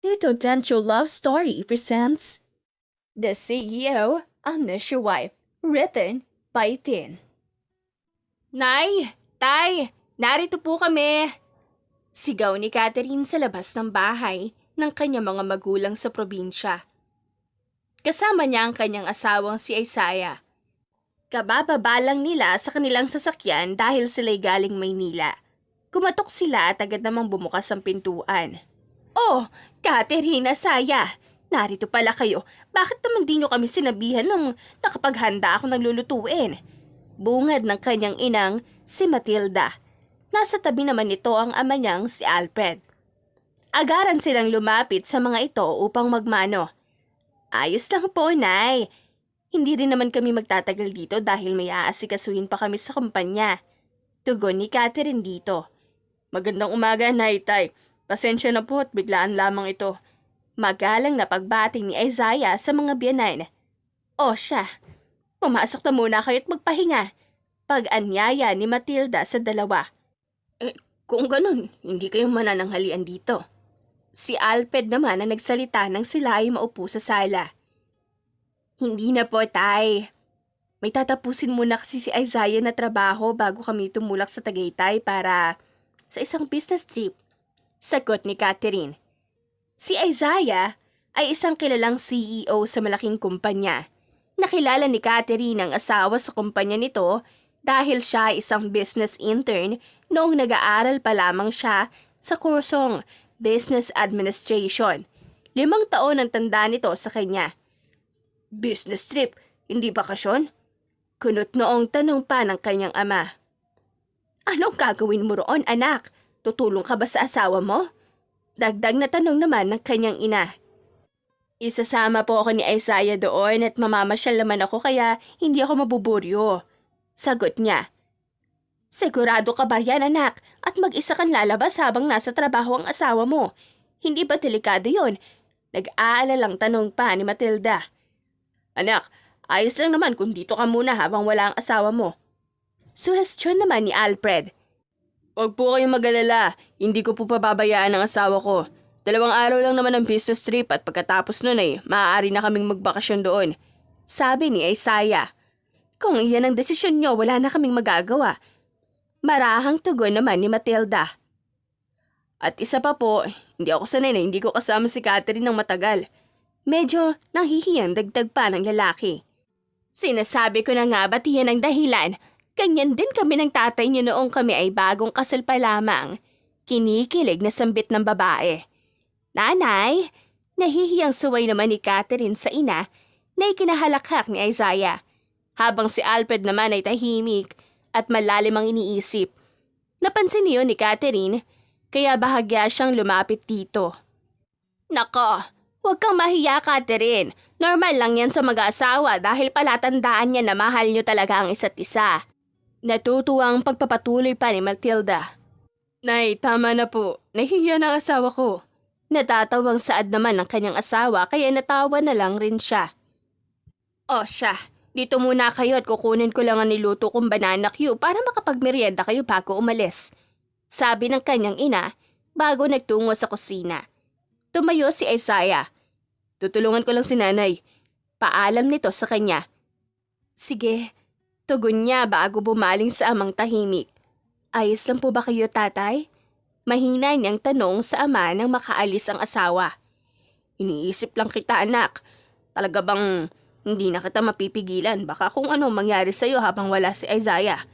Tito Dentro Love Story presents The CEO Unleash Your Wife, written by Tin. Nay! Tay! Narito po kami! Sigaw ni Catherine sa labas ng bahay ng kanyang mga magulang sa probinsya. Kasama niya ang kanyang asawang si Isaiah. Kabababa lang nila sa kanilang sasakyan dahil sila'y galing Maynila. Kumatok sila at agad namang bumukas ang pintuan. Oh, Catherine, Asaya, narito pala kayo. Bakit naman di nyo kami sinabihan nung nakapaghanda ako ng lulutuin? Bungad ng kanyang inang si Matilda. Nasa tabi naman nito ang ama niyang si Alfred. Agaran silang lumapit sa mga ito upang magmano. Ayos lang po, Nay. Hindi rin naman kami magtatagal dito dahil may aasikasuhin pa kami sa kumpanya. Tugon ni Catherine dito. Magandang umaga, Nay, Tay. Pasensya na po at biglaan lamang ito. Magalang na pagbati ni Isaiah sa mga biyanan. O siya, pumasok na muna kayo at magpahinga. Pag-anyaya ni Matilda sa dalawa. Kung ganun, hindi kayo manananghalian dito. Si Alfred naman na nagsalita nang sila ay maupo sa sala. Hindi na po, Tay. May tatapusin muna kasi si Isaiah na trabaho bago kami tumulak sa Tagaytay para sa isang business trip. Sagot ni Catherine. Si Isaiah ay isang kilalang CEO sa malaking kumpanya. Nakilala ni Catherine ang asawa sa kumpanya nito dahil siya ay isang business intern noong nag-aaral pa lamang siya sa kursong Business Administration. 5 taon ang tanda nito sa kanya. Business trip, hindi bakasyon? Kunot noong tanong pa ng kanyang ama. Anong gagawin mo roon, anak? Tutulong ka ba sa asawa mo? Dagdag na tanong naman ng kanyang ina. Isasama po ako ni Isaiah doon at mamamasyal naman ako kaya hindi ako mabuburyo. Sagot niya. Sigurado ka ba yan, anak? At mag-isa kang lalabas habang nasa trabaho ang asawa mo. Hindi ba delikado yon? Nag-aalalang tanong pa ni Matilda. Anak, ayos lang naman kung dito ka muna habang wala ang asawa mo. Suhestyon naman ni Alfred. Huwag po kayong mag-alala, hindi ko po pababayaan ang asawa ko. 2 araw lang naman ang business trip at pagkatapos nun ay maaari na kaming magbakasyon doon. Sabi ni Isaiah. Kung iyan ang desisyon nyo, wala na kaming magagawa. Marahang tugon naman ni Matilda. At isa pa po, hindi ako sanay na hindi ko kasama si Catherine ng matagal. Medyo nahihiyang dagdag pa ng lalaki. Sinasabi ko na nga ba't iyan ang dahilan? Ganyan din kami ng tatay niyo noong kami ay bagong kasal pa lamang. Kinikilig na sambit ng babae. Nanay, nahihiyang suway naman ni Catherine sa ina na ikinahalakhak ni Isaiah. Habang si Alfred naman ay tahimik at malalim ang iniisip. Napansin niyo ni Catherine, kaya bahagya siyang lumapit dito. Nako, huwag kang mahiya, Catherine. Normal lang yan sa mag-aasawa dahil palatandaan niya na mahal niyo talaga ang isa't isa. Natutuwang pagpapatuloy pa ni Matilda. Nay, tama na po. Nahihiya na ang asawa ko. Natatawang saad naman ng kanyang asawa kaya natawa na lang rin siya. O siya, dito muna kayo at kukunin ko lang ang niluto kong banana cue para makapagmerienda kayo bago umalis. Sabi ng kanyang ina bago nagtungo sa kusina. Tumayo si Isaiah. Tutulungan ko lang si nanay. Paalam nito sa kanya. Sige. Tugon niya bago bumaling sa amang tahimik. Ayos lang po ba kayo, tatay? Mahina niyang tanong sa ama nang makaalis ang asawa. Iniisip lang kita, anak. Talaga bang hindi na kita mapipigilan? Baka kung ano mangyari sa'yo habang wala si Isaiah.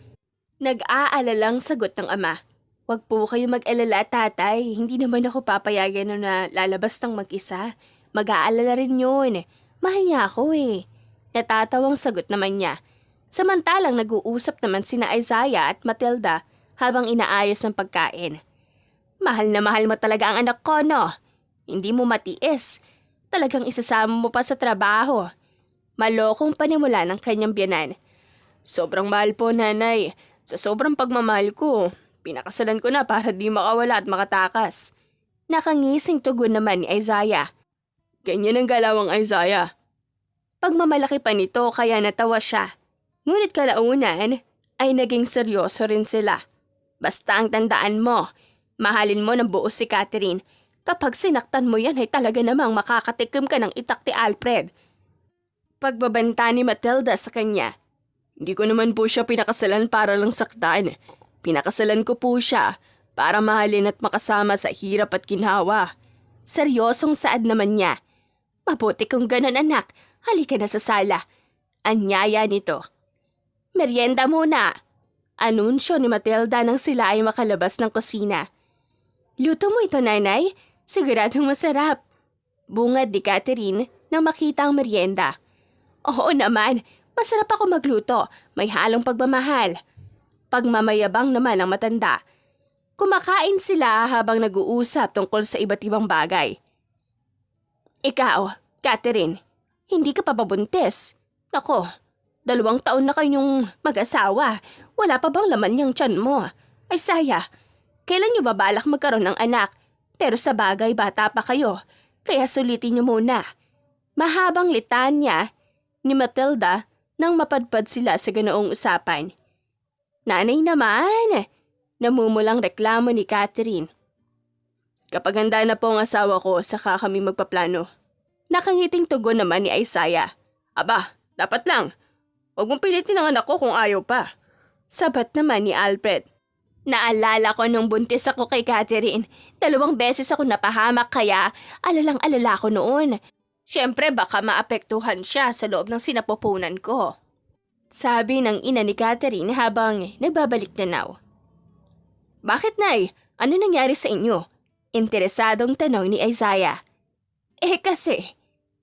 Nag-aalalang sagot ng ama. Huwag po kayo mag-alala, tatay. Hindi naman ako papayagan na lalabas ng mag-isa. Mag-aalala rin yun. Mahal niya ako eh. Natatawang sagot naman niya. Samantalang nag-uusap naman sina Isaiah at Matilda habang inaayos ang pagkain. Mahal na mahal mo talaga ang anak ko, no? Hindi mo matiis. Talagang isasama mo pa sa trabaho. Malokong panimula ng kanyang biyanan. Sobrang mahal po, nanay. Sa sobrang pagmamahal ko, pinakasalan ko na para di makawala at makatakas. Nakangising tugon naman ni Isaiah. Ganyan ang galawang Isaiah. Pagmamalaki pa nito kaya natawa siya. Ngunit kalaunan ay naging seryoso rin sila. Basta ang tandaan mo, mahalin mo ng buo si Catherine. Kapag sinaktan mo yan ay talaga namang makakatikim ka ng itak ni Alfred. Pagbabanta ni Matilda sa kanya. Hindi ko naman po siya pinakasalan para lang saktan. Pinakasalan ko po siya para mahalin at makasama sa hirap at ginhawa. Seryosong saad naman niya. Mabuti kung ganun, anak. Halika na sa sala. Anyaya nito. Merienda muna. Anunsyo ni Matilda nang sila ay makalabas ng kusina. Luto mo ito, nanay. Siguradong masarap. Bungad ni Catherine nang makita ang merienda. Oo naman. Masarap ako magluto. May halong pagmamahal. Pagmamayabang naman ang matanda. Kumakain sila habang nag-uusap tungkol sa iba't ibang bagay. Ikaw, Catherine, hindi ka pa babuntis. Nako, 2 taon na kayong mag-asawa. Wala pa bang laman niyang tiyan mo? Ay saya, kailan niyo ba balak magkaroon ng anak? Pero sa bagay bata pa kayo, kaya sulitin niyo muna. Mahabang litanya ni Matilda nang mapadpad sila sa ganoong usapan. Nanay naman, namumulang reklamo ni Catherine. Kapag handa na po ang asawa ko, saka kami magpaplano. Nakangiting tugon naman ni Isaiah. Aba, dapat lang. Huwag mong pilitin ang anak ko kung ayaw pa. Sabat naman ni Alfred. Naalala ko nung buntis ako kay Catherine. 2 beses ako napahamak kaya alalang-alala ko noon. Siyempre baka maapektuhan siya sa loob ng sinapupunan ko. Sabi ng ina ni Catherine habang nagbabalik tanaw. Bakit, Nay? Ano nangyari sa inyo? Interesadong tanong ni Isaiah. Kasi,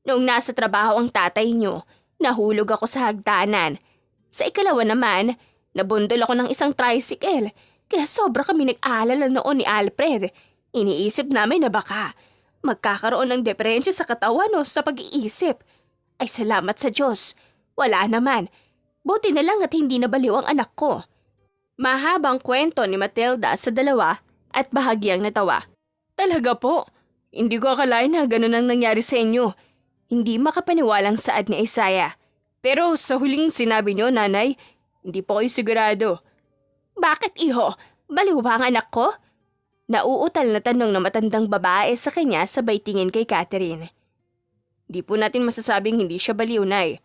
noong nasa trabaho ang tatay niyo, nahulog ako sa hagdanan. Sa ikalawa naman, nabundol ako ng isang tricycle, kaya sobra kami nag-aalala noon ni Alfred. Iniisip namin na baka magkakaroon ng depresya sa katawan o sa pag-iisip. Ay salamat sa Diyos, wala naman. Buti na lang at hindi nabaliw ang anak ko. Mahabang kwento ni Matilda sa dalawa at bahagyang natawa. Talaga po, hindi ko akalain na ganun ang nangyari sa inyo. Hindi makapaniwalang saad ni Isaiah. Pero sa huling sinabi niyo, nanay, hindi po kayo sigurado. Bakit, iho? Baliw ba ang anak ko? Nauutal na tanong ng matandang babae sa kanya sabay tingin kay Catherine. Di po natin masasabing hindi siya baliw, nay.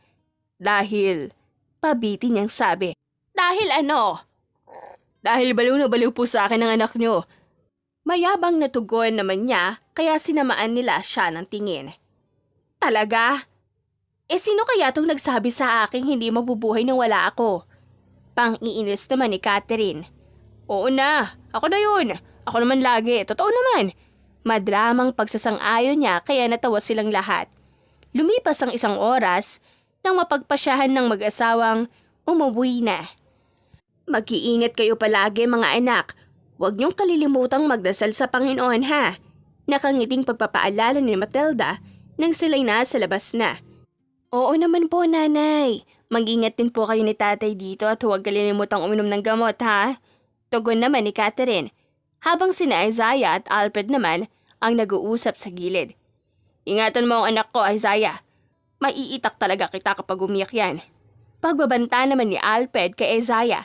Dahil, pabiti niyang sabi. Dahil ano? Dahil baliw na baliw po sa akin ang anak niyo. Mayabang na tugon naman niya kaya sinamaan nila siya ng tingin. Talaga? Sino kaya tong nagsabi sa akin hindi mabubuhay nang wala ako? Pang-iinis naman ni Catherine. Oo na, ako na yun. Ako naman lagi, totoo naman. Madramang pagsasang-ayon niya kaya natawa silang lahat. Lumipas ang 1 oras nang mapagpasyahan ng mag-asawang umuwi na. Mag-iingat kayo palagi mga anak. Huwag niyong kalilimutang magdasal sa Panginoon ha. Nakangiting pagpapaalala ni Matilda nang sila'y nasa labas na. Oo naman po, nanay. Mag-ingat din po kayo ni tatay dito at huwag kalilimutang uminom ng gamot ha. Tugon naman ni Catherine. Habang sina Isaiah at Alfred naman ang nag-uusap sa gilid. Ingatan mo ang anak ko, Isaiah. Maiitak talaga kita kapag umiyak yan. Pagbabanta naman ni Alfred kay Isaiah.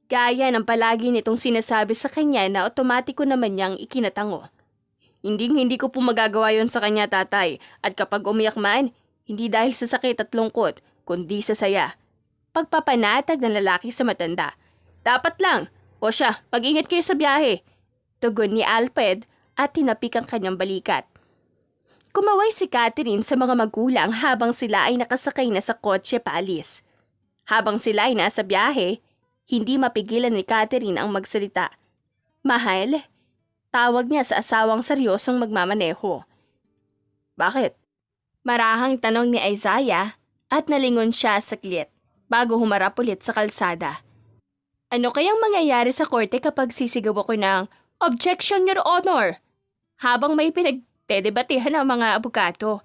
Gaya ng palagi nitong sinasabi sa kanya na otomatiko naman niyang ikinatango. Hindi ko po magagawa yon sa kanya, tatay. At kapag umiyak man, hindi dahil sa sakit at lungkot, kundi sa saya. Pagpapanatag ng lalaki sa matanda. Dapat lang. O siya, mag-ingat kayo sa biyahe. Tugon ni Alfred at tinapik ang kanyang balikat. Kumaway si Catherine sa mga magulang habang sila ay nakasakay na sa kotse paalis. Habang sila ay nasa biyahe, hindi mapigilan ni Catherine ang magsalita. Mahal, tawag niya sa asawang seryosong magmamaneho. Bakit? Marahang tanong ni Isaiah at nalingon siya saglit bago humarap ulit sa kalsada. Ano kayang mangyayari sa korte kapag sisigaw ako ng Objection, Your Honor! Habang may pinagdedebatehan ang mga abogado,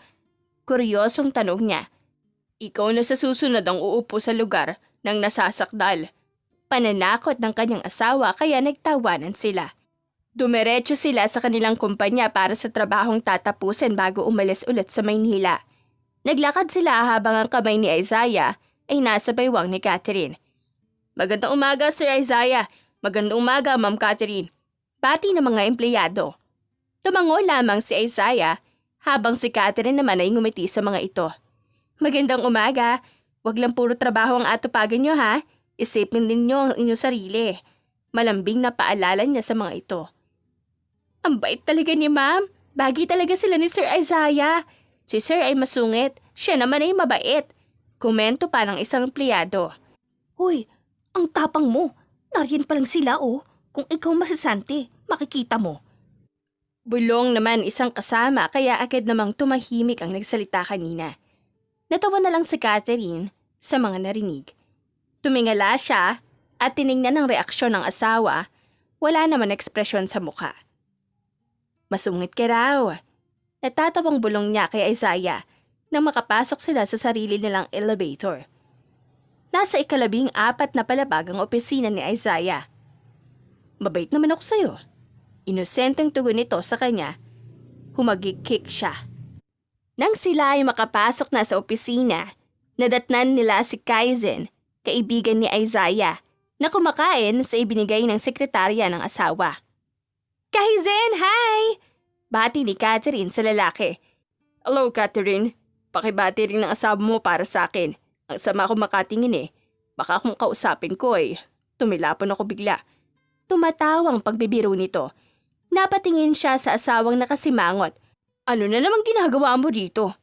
kuryosong tanong niya. Ikaw na sa susunod ang uupo sa lugar ng nasasakdal. Pananakot ng kanyang asawa kaya nagtawanan sila. Dumiretso sila sa kanilang kumpanya para sa trabahong tatapusin bago umalis ulit sa Maynila. Naglakad sila habang ang kamay ni Isaiah ay nasa baywang ni Catherine. Magandang umaga, Sir Isaiah. Magandang umaga, Ma'am Catherine. Pati ng mga empleyado. Tumango lamang si Isaiah habang si Catherine naman ay ngumiti sa mga ito. Magandang umaga. Wag lang puro trabaho ang atupagan nyo ha. Isipin ninyo ang inyong sarili. Malambing na paalala niya sa mga ito. Ang bait talaga ni Ma'am. Bagi talaga sila ni Sir Isaiah. Si Sir ay masungit. Siya naman ay mabait. Komento pa ng isang empleyado. Hoy, ang tapang mo. Nariyan pa lang sila oh. Kung ikaw masasante, makikita mo. Bulong naman isang kasama kaya agad namang tumahimik ang nagsalita kanina. Natawa na lang si Catherine sa mga narinig. Tumingala siya at tiningnan ang reaksyon ng asawa, wala naman ekspresyon sa mukha. Masungit ka raw. Natatawang bulong niya kay Isaiah nang makapasok sila sa sarili nilang elevator. Nasa 14 na palapag ang opisina ni Isaiah. Mabait naman ako sa'yo. Inosenteng tugon nito sa kanya. Humagikik siya. Nang sila ay makapasok na sa opisina, nadatnan nila si Kaizen, kaibigan ni Isaiah, na kumakain sa ibinigay ng sekretarya ng asawa. Kaizen, hi! Bati ni Catherine sa lalaki. Hello, Catherine. Pakibati rin ng asawa mo para sa akin. Ang sama ko makatingin eh. Baka kung kausapin ko eh. Tumilapon ako bigla. Tumatawang pagbibiro nito. Napatingin siya sa asawang nakasimangot. Ano na naman ginagawa mo dito?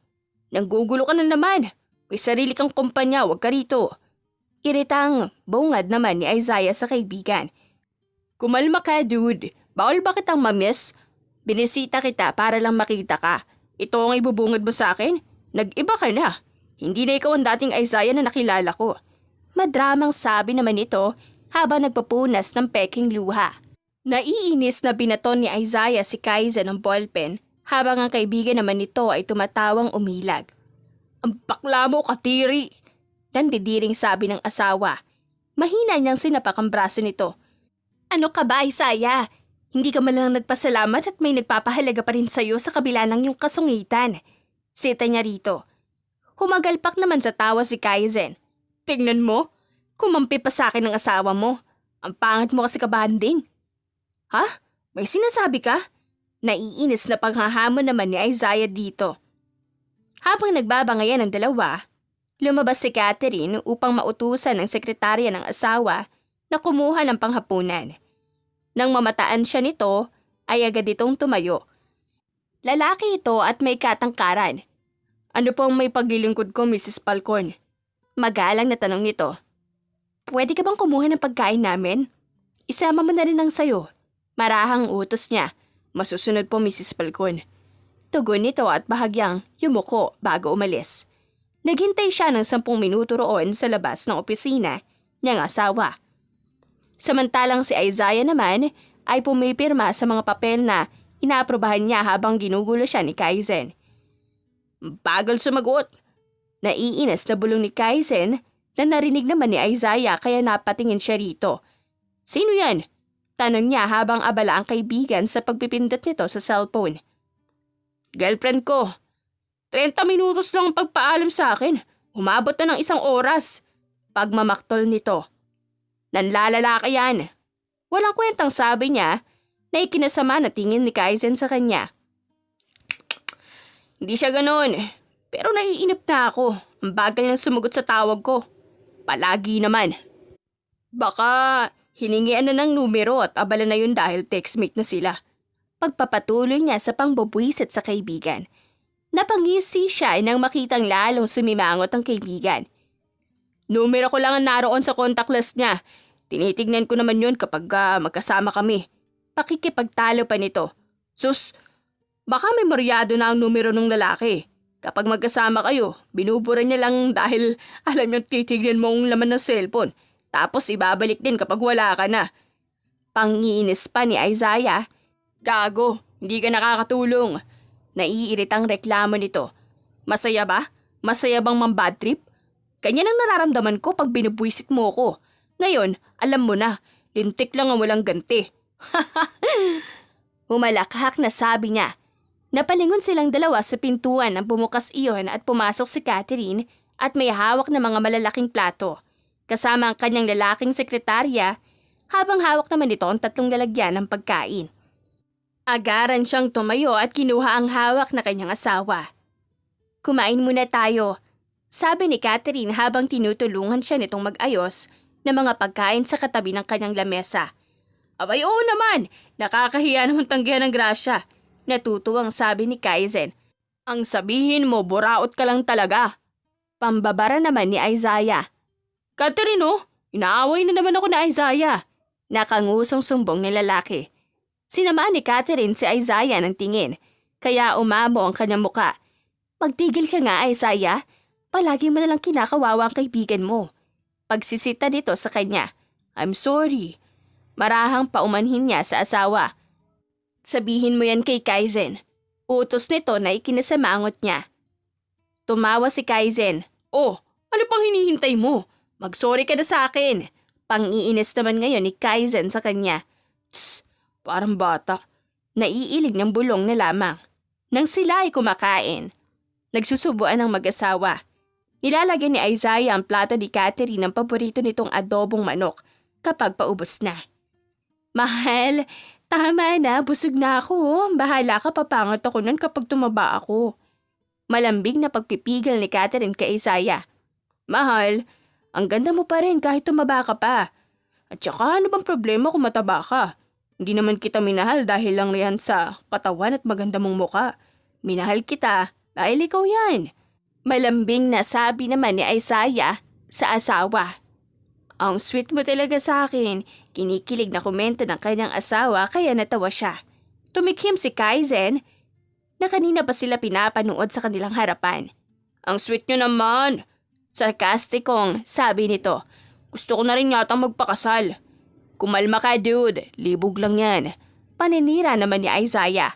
Nanggugulo ka na naman. May sarili kang kumpanya, wag ka rito. Iritang bungad naman ni Isaiah sa kaibigan. Kumalma ka, dude. Bawal ba kitang mamiss? Binisita kita para lang makita ka. Ito ang ibubungad mo sa akin? Nag-iba ka na. Hindi na ikaw ang dating Isaiah na nakilala ko. Madramang sabi naman ito habang nagpapunas ng peking luha. Naiinis na binaton ni Isaiah si Kaizen ng ballpen habang ang kaibigan naman nito ay tumatawang umilag. Ang bakla mo, Katiri! Nandidiring sabi ng asawa. Mahina niyang sinapak ang braso nito. Ano ka ba, Isaiah? Hindi ka malang nagpasalamat at may nagpapahalaga pa rin sa'yo sa kabila ng iyong kasungitan. Sita niya rito. Humagalpak naman sa tawa si Kaizen. Tingnan mo, kumampi pa sa akin ng asawa mo. Ang pangit mo kasi kabanding. Ha? May sinasabi ka? Naiinis na panghahamon naman ni Isaiah dito. Habang nagbabangayan ang dalawa, lumabas si Catherine upang mautusan ng sekretarya ng asawa na kumuha ng panghapunan. Nang mamataan siya nito, ay agad itong tumayo. Lalaki ito at may katangkaran. Ano pong may paglilingkod ko, Mrs. Falcon? Magalang na tanong nito. Pwede ka bang kumuha ng pagkain namin? Isama mo na rin ang sayo. Marahang utos niya. Masusunod po, Mrs. Falcon. Tugon nito at bahagyang yumuko bago umalis. Naghintay siya ng 10 minuto roon sa labas ng opisina niyang asawa. Samantalang si Isaiah naman ay pumipirma sa mga papel na inaaprobahan niya habang ginugulo siya ni Kaizen. Bagal sumagot. Naiinis na bulong ni Kaizen na narinig naman ni Isaiah kaya napatingin siya rito. Sino yan? Tanong niya habang abala ang kaibigan sa pagpipindot nito sa cellphone. Girlfriend ko. 30 minutos lang ang pagpaalam sa akin. Umabot na ng 1 oras. Pagmamaktol nito. Nanlalala ka yan. Walang kwentang sabi niya na ikinasama na tingin ni Kaizen sa kanya. Hindi siya ganon. Pero naiinip na ako. Ang bagal niyang sumagot sa tawag ko. Palagi naman. Baka hiningian na ng numero at abala na yun dahil textmate na sila. Pagpapatuloy niya sa pangbubuisit sa kaibigan. Napangisi siya nang makitang lalong sumimangot ang kaibigan. Numero ko lang ang naroon sa contact list niya. Tinitignan ko naman yun kapag magkasama kami. Pakikipagtalo pa nito. Sus, baka may maryado na ang numero ng lalaki. Kapag magkasama kayo, binubura niya lang dahil alam niyo titignan mo ang laman ng cellphone. Tapos ibabalik din kapag wala ka na. Pangiinis pa ni Isaiah. Gago, hindi ka nakakatulong. Naiiritang reklamo nito. Masaya ba? Masaya bang mambad trip? Ganyan ang nararamdaman ko pag binubwisit mo ko. Ngayon, alam mo na, lintik lang ang walang ganti. Humalakhak na sabi niya. Napalingon silang dalawa sa pintuan nang bumukas iyon at pumasok si Catherine at may hawak na mga malalaking plato. Kasama ang kanyang lalaking sekretarya habang hawak naman nito ang 3 lalagyan ng pagkain. Agaran siyang tumayo at kinuha ang hawak na kanyang asawa. Kumain muna tayo, sabi ni Catherine habang tinutulungan siya nitong mag-ayos ng mga pagkain sa katabi ng kanyang lamesa. Abay oo naman, nakakahiya naman tanggihan ng grasya. Natutuwang sabi ni Kaizen. Ang sabihin mo, buraot ka lang talaga. Pambabara naman ni Isaiah. Catherine inaaway na naman ako na Isaiah. Nakangusong sumbong ng lalaki. Sinama ni Catherine si Isaiah ng tingin, kaya umamo ang kanyang muka. Magtigil ka nga, Isaiah. Palagi mo nalang kinakawawa ang kaibigan mo. Pagsisita nito sa kanya. I'm sorry. Marahang paumanhin niya sa asawa. Sabihin mo yan kay Kaizen. Utos nito na ikinasamangot niya. Tumawa si Kaizen. Oh, ano pang hinihintay mo? Mag-sorry ka na sa akin. Pang-iinis naman ngayon ni Kaizen sa kanya. Tss, parang bata. Naiilig ng bulong na lamang. Nang sila ay kumakain, nagsusubuan ng mag-asawa. Nilalagyan ni Isaiah ang plato ni Catherine ng paborito nitong adobong manok kapag paubos na. Mahal, tama na, busog na ako. Bahala ka, papangat ako nun kapag tumaba ako. Malambing na pagpipigil ni Catherine kay Isaiah. Mahal, ang ganda mo pa rin kahit tumaba ka pa. At saka ano bang problema kung mataba ka? Hindi naman kita minahal dahil lang riyan sa katawan at maganda mong muka. Minahal kita dahil ikaw yan. Malambing na sabi naman ni Isaiah sa asawa. Ang sweet mo talaga sa akin. Kinikilig na komento ng kanyang asawa kaya natawa siya. Tumikhim si Kaizen na kanina pa sila pinapanood sa kanilang harapan. Ang sweet nyo naman. Sarkastikong sabi nito. Gusto ko na rin yatang magpakasal. Kumalma ka dude, libog lang yan. Paninira naman ni Isaiah.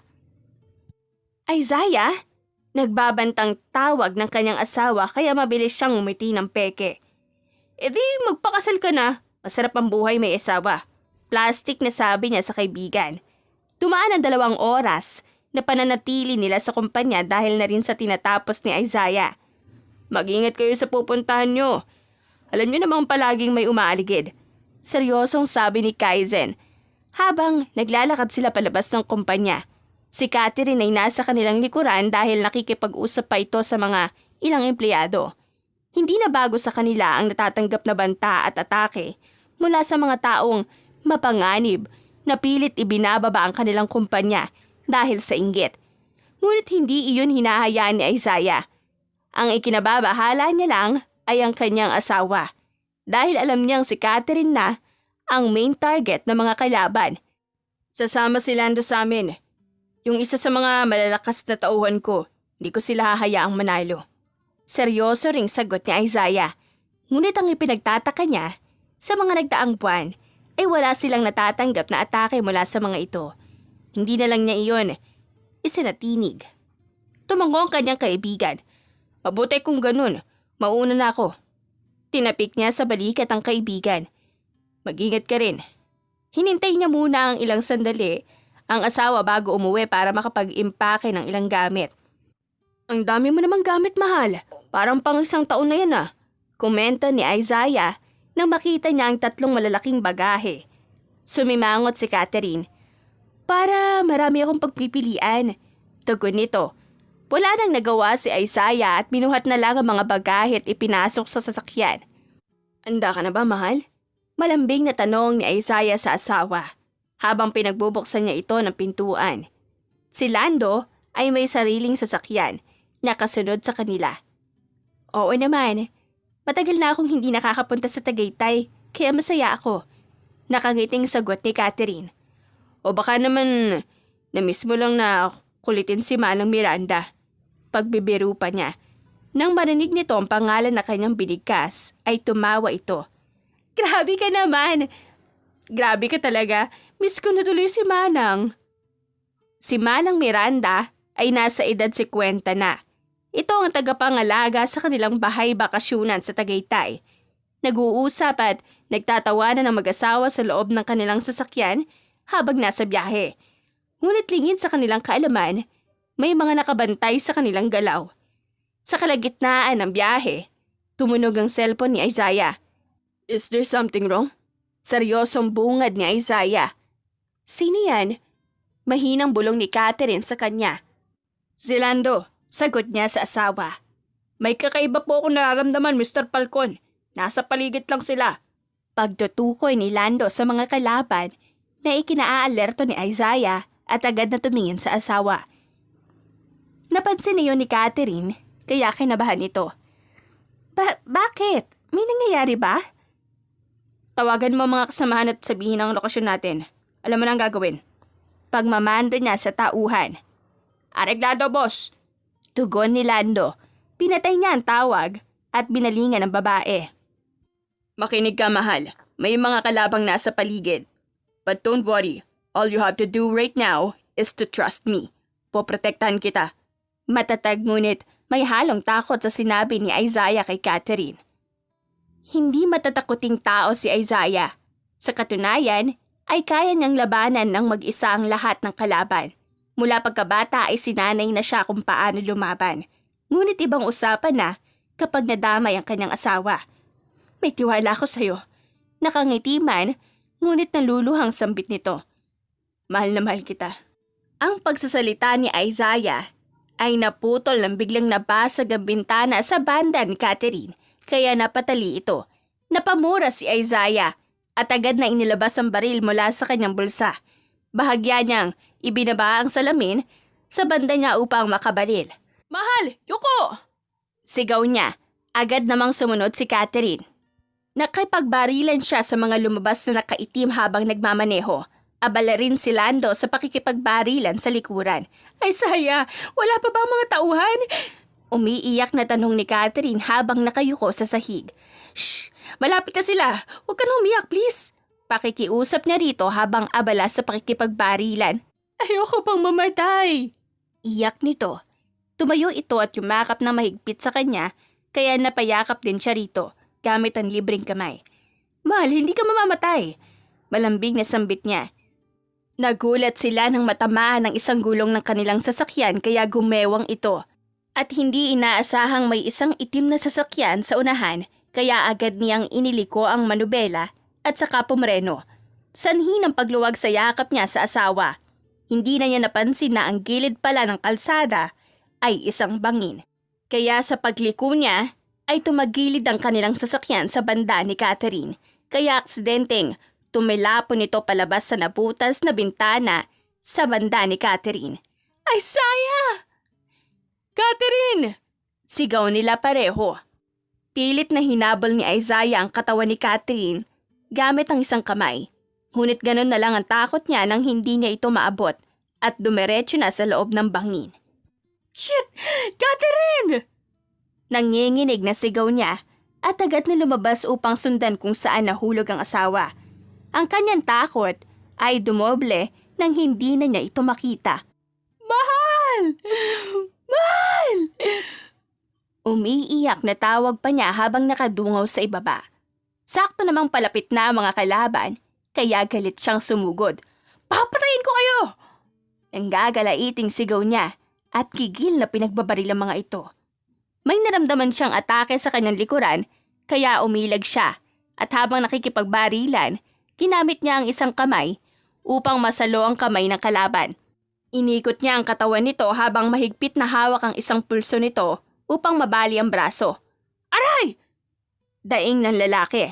Isaiah? Nagbabantang tawag ng kanyang asawa kaya mabilis siyang umiti ng peke. E di magpakasal ka na, masarap ang buhay may asawa. Plastic na sabi niya sa kaibigan. Dumaan ang 2 oras na pananatili nila sa kumpanya dahil na rin sa tinatapos ni Isaiah. Mag-ingat kayo sa pupuntahan nyo. Alam nyo namang palaging may umaaligid. Seryosong sabi ni Kaizen. Habang naglalakad sila palabas ng kumpanya, si Catherine ay nasa kanilang likuran dahil nakikipag-usap pa ito sa mga ilang empleyado. Hindi na bago sa kanila ang natatanggap na banta at atake mula sa mga taong mapanganib na pilit ibinababa ang kanilang kumpanya dahil sa inggit. Ngunit hindi iyon hinahayaan ni Isaiah. Ang ikinababahala niya lang ay ang kanyang asawa dahil alam niyang si Catherine na ang main target ng mga kalaban. Sasama si Lando sa amin. Yung isa sa mga malalakas na tauhan ko, hindi ko sila hahayaang manalo. Seryoso ring sagot ni Isaiah. Ngunit ang ipinagtataka niya, sa mga nagdaang buwan, ay wala silang natatanggap na atake mula sa mga ito. Hindi na lang niya iyon isinatinig. Tumango ang kanyang kaibigan. Mabuti kung ganun, mauna na ako. Tinapik niya sa balikat ang kaibigan. Mag-ingat ka rin. Hinintay niya muna ang ilang sandali ang asawa bago umuwi para makapag-impake ng ilang gamit. Ang dami mo namang gamit, mahal. Parang pang 1 taon na yan Komento ni Isaiah nang makita niya ang 3 malalaking bagahe. Sumimangot si Catherine. Para marami akong pagpipilian. Tugon nito. Wala nang nagawa si Isaiah at binuhat na lang ang mga bagahe at ipinasok sa sasakyan. Handa ka na ba, mahal? Malambing na tanong ni Isaiah sa asawa habang pinagbubuksan niya ito ng pintuan. Si Lando ay may sariling sasakyan na kasunod sa kanila. Oo naman, matagal na akong hindi nakakapunta sa Tagaytay kaya masaya ako. Nakangiting sagot ni Catherine. O baka naman na-miss mo lang na kulitin si Manang Miranda. Pagbibiro pa niya. Nang marinig nito ang pangalan na kanyang binigkas, ay tumawa ito. Grabe ka naman! Grabe ka talaga. Miss ko na tuloy si Manang. Si Manang Miranda ay nasa edad 50 na. Ito ang tagapangalaga sa kanilang bahay bakasyunan sa Tagaytay. Nag-uusap at nagtatawanan ng mag-asawa sa loob ng kanilang sasakyan habang nasa biyahe. Ngunit lingid sa kanilang kaalaman, may mga nakabantay sa kanilang galaw. Sa kalagitnaan ng biyahe, tumunog ang cellphone ni Isaiah. Is there something wrong? Seryosong bungad ni Isaiah. Sino yan? Mahinang bulong ni Catherine sa kanya. Si Lando, sagot niya sa asawa. May kakaiba po akong nararamdaman, Mr. Falcon. Nasa paligid lang sila. Pagtutukoy ni Lando sa mga kalaban na ikinaalerto ni Isaiah at agad na tumingin sa asawa. Napansin niyo ni Catherine kaya kinabahan ito. Bakit? May nangyayari ba? Tawagan mo mga kasamahan at sabihin ang lokasyon natin. Alam mo na ang gagawin. Pagmamando niya sa tauhan. Areglado, boss. Tugon ni Lando. Pinatay niya ang tawag at binalingan ng babae. Makinig ka, mahal. May mga kalabang nasa paligid. But don't worry. All you have to do right now is to trust me. Poprotektahan kita. Matatag ngunit may halong takot sa sinabi ni Isaiah kay Catherine. Hindi matatakuting tao si Isaiah. Sa katunayan, ay kaya niyang labanan ng mag-isa ang lahat ng kalaban. Mula pagkabata ay sinanay na siya kung paano lumaban. Ngunit ibang usapan na kapag nadamay ang kanyang asawa. May tiwala ko sa'yo. Nakangiti man, ngunit naluluhang sambit nito. Mahal na mahal kita. Ang pagsasalita ni Isaiah ay naputol ng biglang nabasag ang bintana sa banda ni Catherine, kaya napatali ito. Napamura si Isaiah at agad na inilabas ang baril mula sa kanyang bulsa. Bahagya niyang ibinaba ang salamin sa banda niya upang makabaril. Mahal! Yuko! Sigaw niya. Agad namang sumunod si Catherine. Nakipagbarilan siya sa mga lumabas na nakaitim habang nagmamaneho. Abala rin si Lando sa pakikipagbarilan sa likuran. Ay saya! Wala pa bang mga tauhan? Umiiyak na tanong ni Catherine habang nakayuko sa sahig. Shh! Malapit na sila! Huwag ka na umiyak, please! Pakikiusap niya rito habang abala sa pakikipagbarilan. Ayoko pang mamatay! Iyak nito. Tumayo ito at yumakap na mahigpit sa kanya, kaya napayakap din siya rito, gamit ang libreng kamay. Mahal, hindi ka mamamatay! Malambing na sambit niya. Nagulat sila nang matamaan ng isang gulong ng kanilang sasakyan kaya gumewang ito. At hindi inaasahang may isang itim na sasakyan sa unahan kaya agad niyang iniliko ang manubela at saka pumreno. Sanhi ng pagluwag sa yakap niya sa asawa. Hindi na niya napansin na ang gilid pala ng kalsada ay isang bangin. Kaya sa pagliko niya ay tumagilid ang kanilang sasakyan sa banda ni Catherine. Kaya aksidenteng tumilapon ito palabas sa nabutas na bintana sa banda ni Catherine. Ay, saya! Catherine! Sigaw nila pareho. Pilit na hinabol ni Isaiah ang katawan ni Catherine gamit ang isang kamay. Ngunit ganun na lang ang takot niya nang hindi niya ito maabot at dumiretso na sa loob ng bangin. Shit! Catherine! Nanginginig na sigaw niya at agad na lumabas upang sundan kung saan nahulog ang asawa. Ang kanyang takot ay dumoble nang hindi na niya ito makita. Mahal! Mahal! Umiiyak na tawag pa niya habang nakadungaw sa ibaba. Sakto namang palapit na ang mga kalaban, kaya galit siyang sumugod. Papatayin ko kayo! Ang gagalaiting sigaw niya at gigil na pinagbabaril ang mga ito. May naramdaman siyang atake sa kanyang likuran, kaya umilag siya at habang nakikipagbarilan, ginamit niya ang isang kamay upang masalo ang kamay ng kalaban. Inikot niya ang katawan nito habang mahigpit na hawak ang isang pulso nito upang mabali ang braso. Aray! Daing ng lalaki.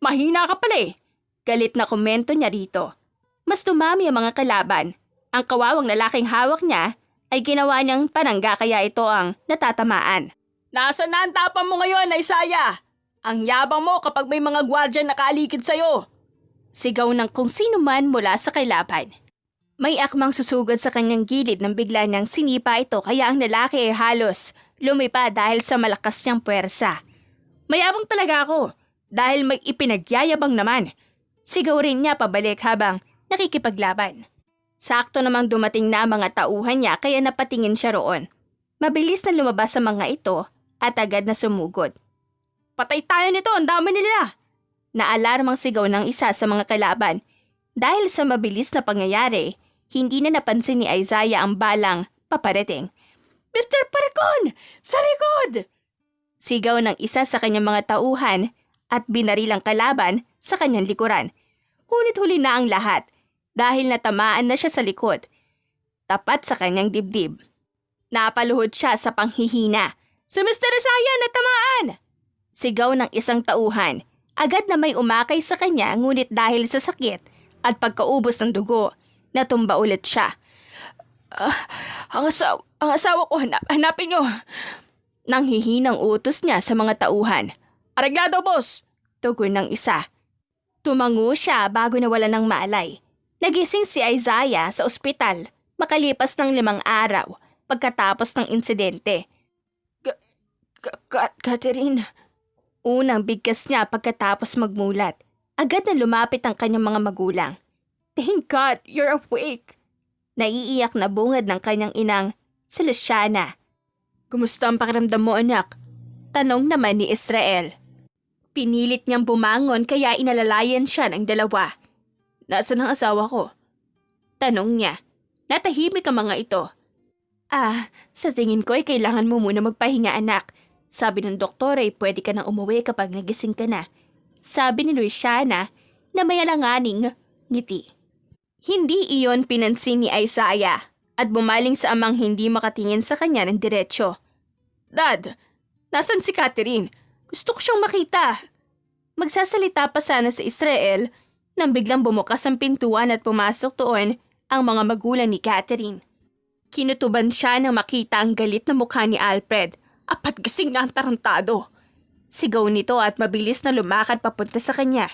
Mahina ka pala eh. Galit na komento niya rito. Mas dumami ang mga kalaban. Ang kawawang lalaking hawak niya ay ginawa niyang panangga kaya ito ang natatamaan. Nasaan na ang tapang mo ngayon, Isaiah? Ang yabang mo kapag may mga gwardya nakaalikid sa'yo. Sigaw ng kung sino man mula sa kalaban. May akmang susugod sa kanyang gilid nang bigla niyang sinipa ito kaya ang lalaki ay halos lumipa dahil sa malakas niyang puwersa. Mayabang talaga ako dahil may ipinagyayabang naman. Sigaw rin niya pabalik habang nakikipaglaban. Sakto namang dumating na ang mga tauhan niya kaya napatingin siya roon. Mabilis na lumabas sa mga ito at agad na sumugod. Patay tayo nito, ang dami nila! Naalarmang sigaw ng isa sa mga kalaban. Dahil sa mabilis na pangyayari, hindi na napansin ni Isaiah ang balang paparating. Mr. Parcon! Sa likod! Sigaw ng isa sa kanyang mga tauhan at binaril ang kalaban sa kanyang likuran. Ngunit huli na ang lahat dahil natamaan na siya sa likod, tapat sa kanyang dibdib. Napaluhod siya sa panghihina. Si Mr. Isaiah natamaan! Sigaw ng isang tauhan. Agad na may umakay sa kanya ngunit dahil sa sakit at pagkaubos ng dugo, natumba ulit siya. Ang asawa ko, hanapin niyo. Nang hihinang utos niya sa mga tauhan. Areglado, boss! Tugon ng isa. Tumango siya bago nawala ng malay. Nagising si Isaiah sa ospital makalipas ng 5 araw pagkatapos ng insidente. Catherine... Unang bigkas niya pagkatapos magmulat. Agad na lumapit ang kanyang mga magulang. Thank God, you're awake. Naiiyak na bungad ng kanyang inang, si Luciana. Kumusta ang pakiramdam mo, anak? Tanong naman ni Israel. Pinilit niyang bumangon kaya inalalayan siya ng dalawa. Nasaan ang asawa ko? Tanong niya. Natahimik ang mga ito. Sa tingin ko ay kailangan mo muna magpahinga, anak. Sabi ng doktor ay pwede ka nang umuwi kapag nagising ka na. Sabi ni Luciana na may alanganing ngiti. Hindi iyon pinansin ni Isaiah at bumaling sa amang hindi makatingin sa kanya ng diretsyo. Dad, nasan si Catherine? Gusto ko siyang makita. Magsasalita pa sana si Israel nang biglang bumukas ang pintuan at pumasok doon ang mga magulang ni Catherine. Kinutuban siya nang makita ang galit na mukha ni Alfred. Apat gising na ang tarantado. Sigaw nito at mabilis na lumakad papunta sa kanya.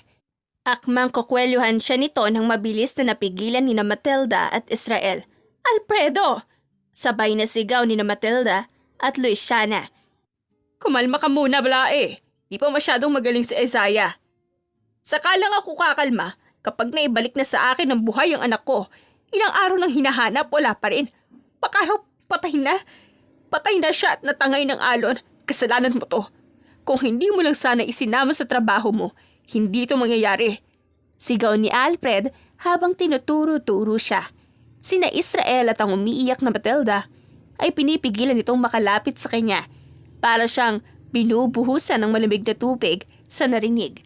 Akmang kukwelyuhan siya nito nang mabilis na napigilan ni na Matilda at Israel. Alfredo! Sabay na sigaw ni na Matilda at Luciana. Kumalma ka muna, Blae. Di pa masyadong magaling si Isaiah. Saka lang ako kakalma kapag naibalik na sa akin ang buhay ang anak ko. Ilang araw nang hinahanap, wala pa rin. Baka raw patay na. Patay na siya at natangay ng alon. Kasalanan mo to. Kung hindi mo lang sana isinama sa trabaho mo, hindi ito mangyayari. Sigaw ni Alfred habang tinuturo-turo siya. Sina Israel at ang umiiyak na Matilda ay pinipigilan itong makalapit sa kanya para siyang binubuhusan ng malamig na tubig sa narinig.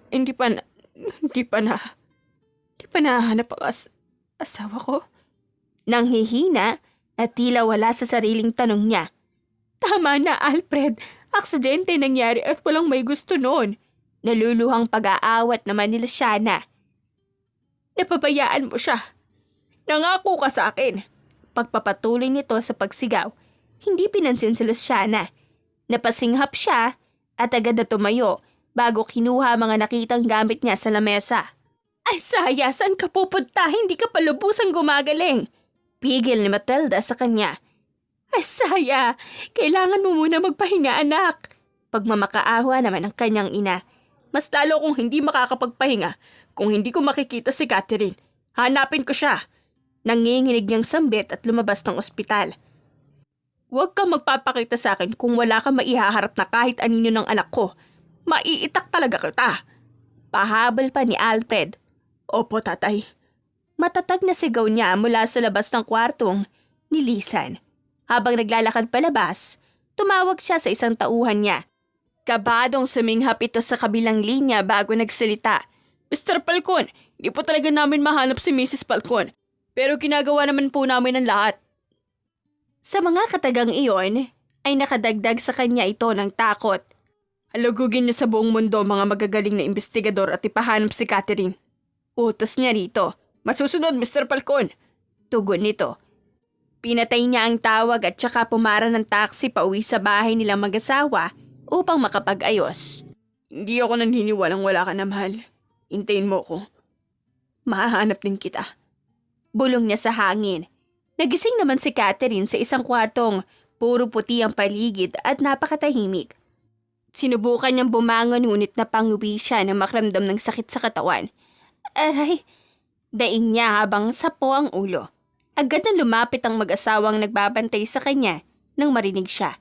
Hindi pa nahanap ang asawa ko. Nang hihina at tila wala sa sariling tanong niya. Tama na, Alfred. Aksidente nangyari at walang may gusto noon. Naluluhang pag-aawat naman ni Luciana. Napabayaan mo siya. Nangako ka sa akin. Pagpapatuloy nito sa pagsigaw, hindi pinansin si Luciana. Napasinghap siya at agad na tumayo bago kinuha mga nakitang gamit niya sa lamesa. Ay, Saya, saan ka pupunta? Hindi ka pa lubusang gumagaling. Pigil ni Matilda sa kanya. Ay, Saya, kailangan mo muna magpahinga, anak. Pagmamakaawa naman ang kanyang ina. Mas lalo kung hindi makakapagpahinga kung hindi ko makikita si Catherine. Hanapin ko siya. Nanginginig niyang sambit at lumabas ng ospital. Huwag kang magpapakita sa akin kung wala kang maihaharap na kahit anino ng anak ko. Maiitak talaga kita. Pahabol pa ni Alfred. Opo, tatay. Matatag na sigaw niya mula sa labas ng kwartong nilisan. Habang naglalakad palabas, tumawag siya sa isang tauhan niya. Kabadong suminghap ito sa kabilang linya bago nagsalita. Mr. Falcon, di po talaga namin mahanap si Mrs. Falcon. Pero ginagawa naman po namin ang lahat. Sa mga katagang iyon, ay nakadagdag sa kanya ito ng takot. Halugugin niyo sa buong mundo mga magagaling na investigador at ipahanap si Catherine. Utos niya rito. Masusunod, Mr. Falcon. Tugon nito. Pinatay niya ang tawag at saka pumara ng taxi pauwi sa bahay nilang mag-asawa upang makapag-ayos. Hindi ako naniniwalang wala ka na, mahal. Hintayin mo ko. Mahahanap din kita. Bulong niya sa hangin. Nagising naman si Catherine sa isang kwartong puro puti ang paligid at napakatahimik. Sinubukan niyang bumangon ngunit napanguwi siya na makaramdam ng sakit sa katawan. Aray, daing niya habang sapo ang ulo. Agad na lumapit ang mag-asawang nagbabantay sa kanya nang marinig siya.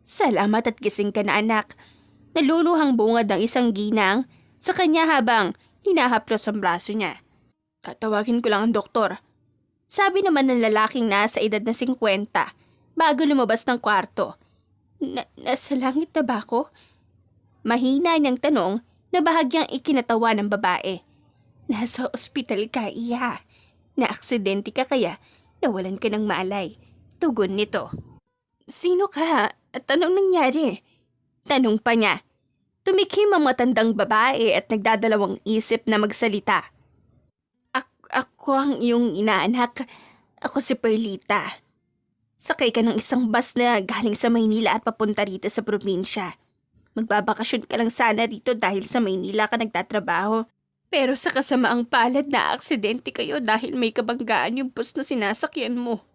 Salamat at gising ka na anak. Naluluhang bungad ang isang ginang sa kanya habang hinahaplos ang braso niya. Tatawagin ko lang ang doktor. Sabi naman ng lalaking nasa edad na 50 bago lumabas ng kwarto. Nasa langit na ba ako? Mahina niyang tanong na bahagyang ikinatawa ng babae. Nasa ospital ka, iya. Na-aksidente ka kaya nawalan ka ng malay. Tugon nito. Sino ka? At anong nangyari? Tanong pa niya. Tumikim ang matandang babae at nagdadalawang isip na magsalita. Ako ang iyong inaanak. Ako si Perlita. Sakay ka ng isang bus na galing sa Maynila at papunta rito sa probinsya. Magbabakasyon ka lang sana rito dahil sa Maynila ka nagtatrabaho. Pero sa kasamaang palad na aksidente kayo dahil may kabanggaan yung bus na sinasakyan mo.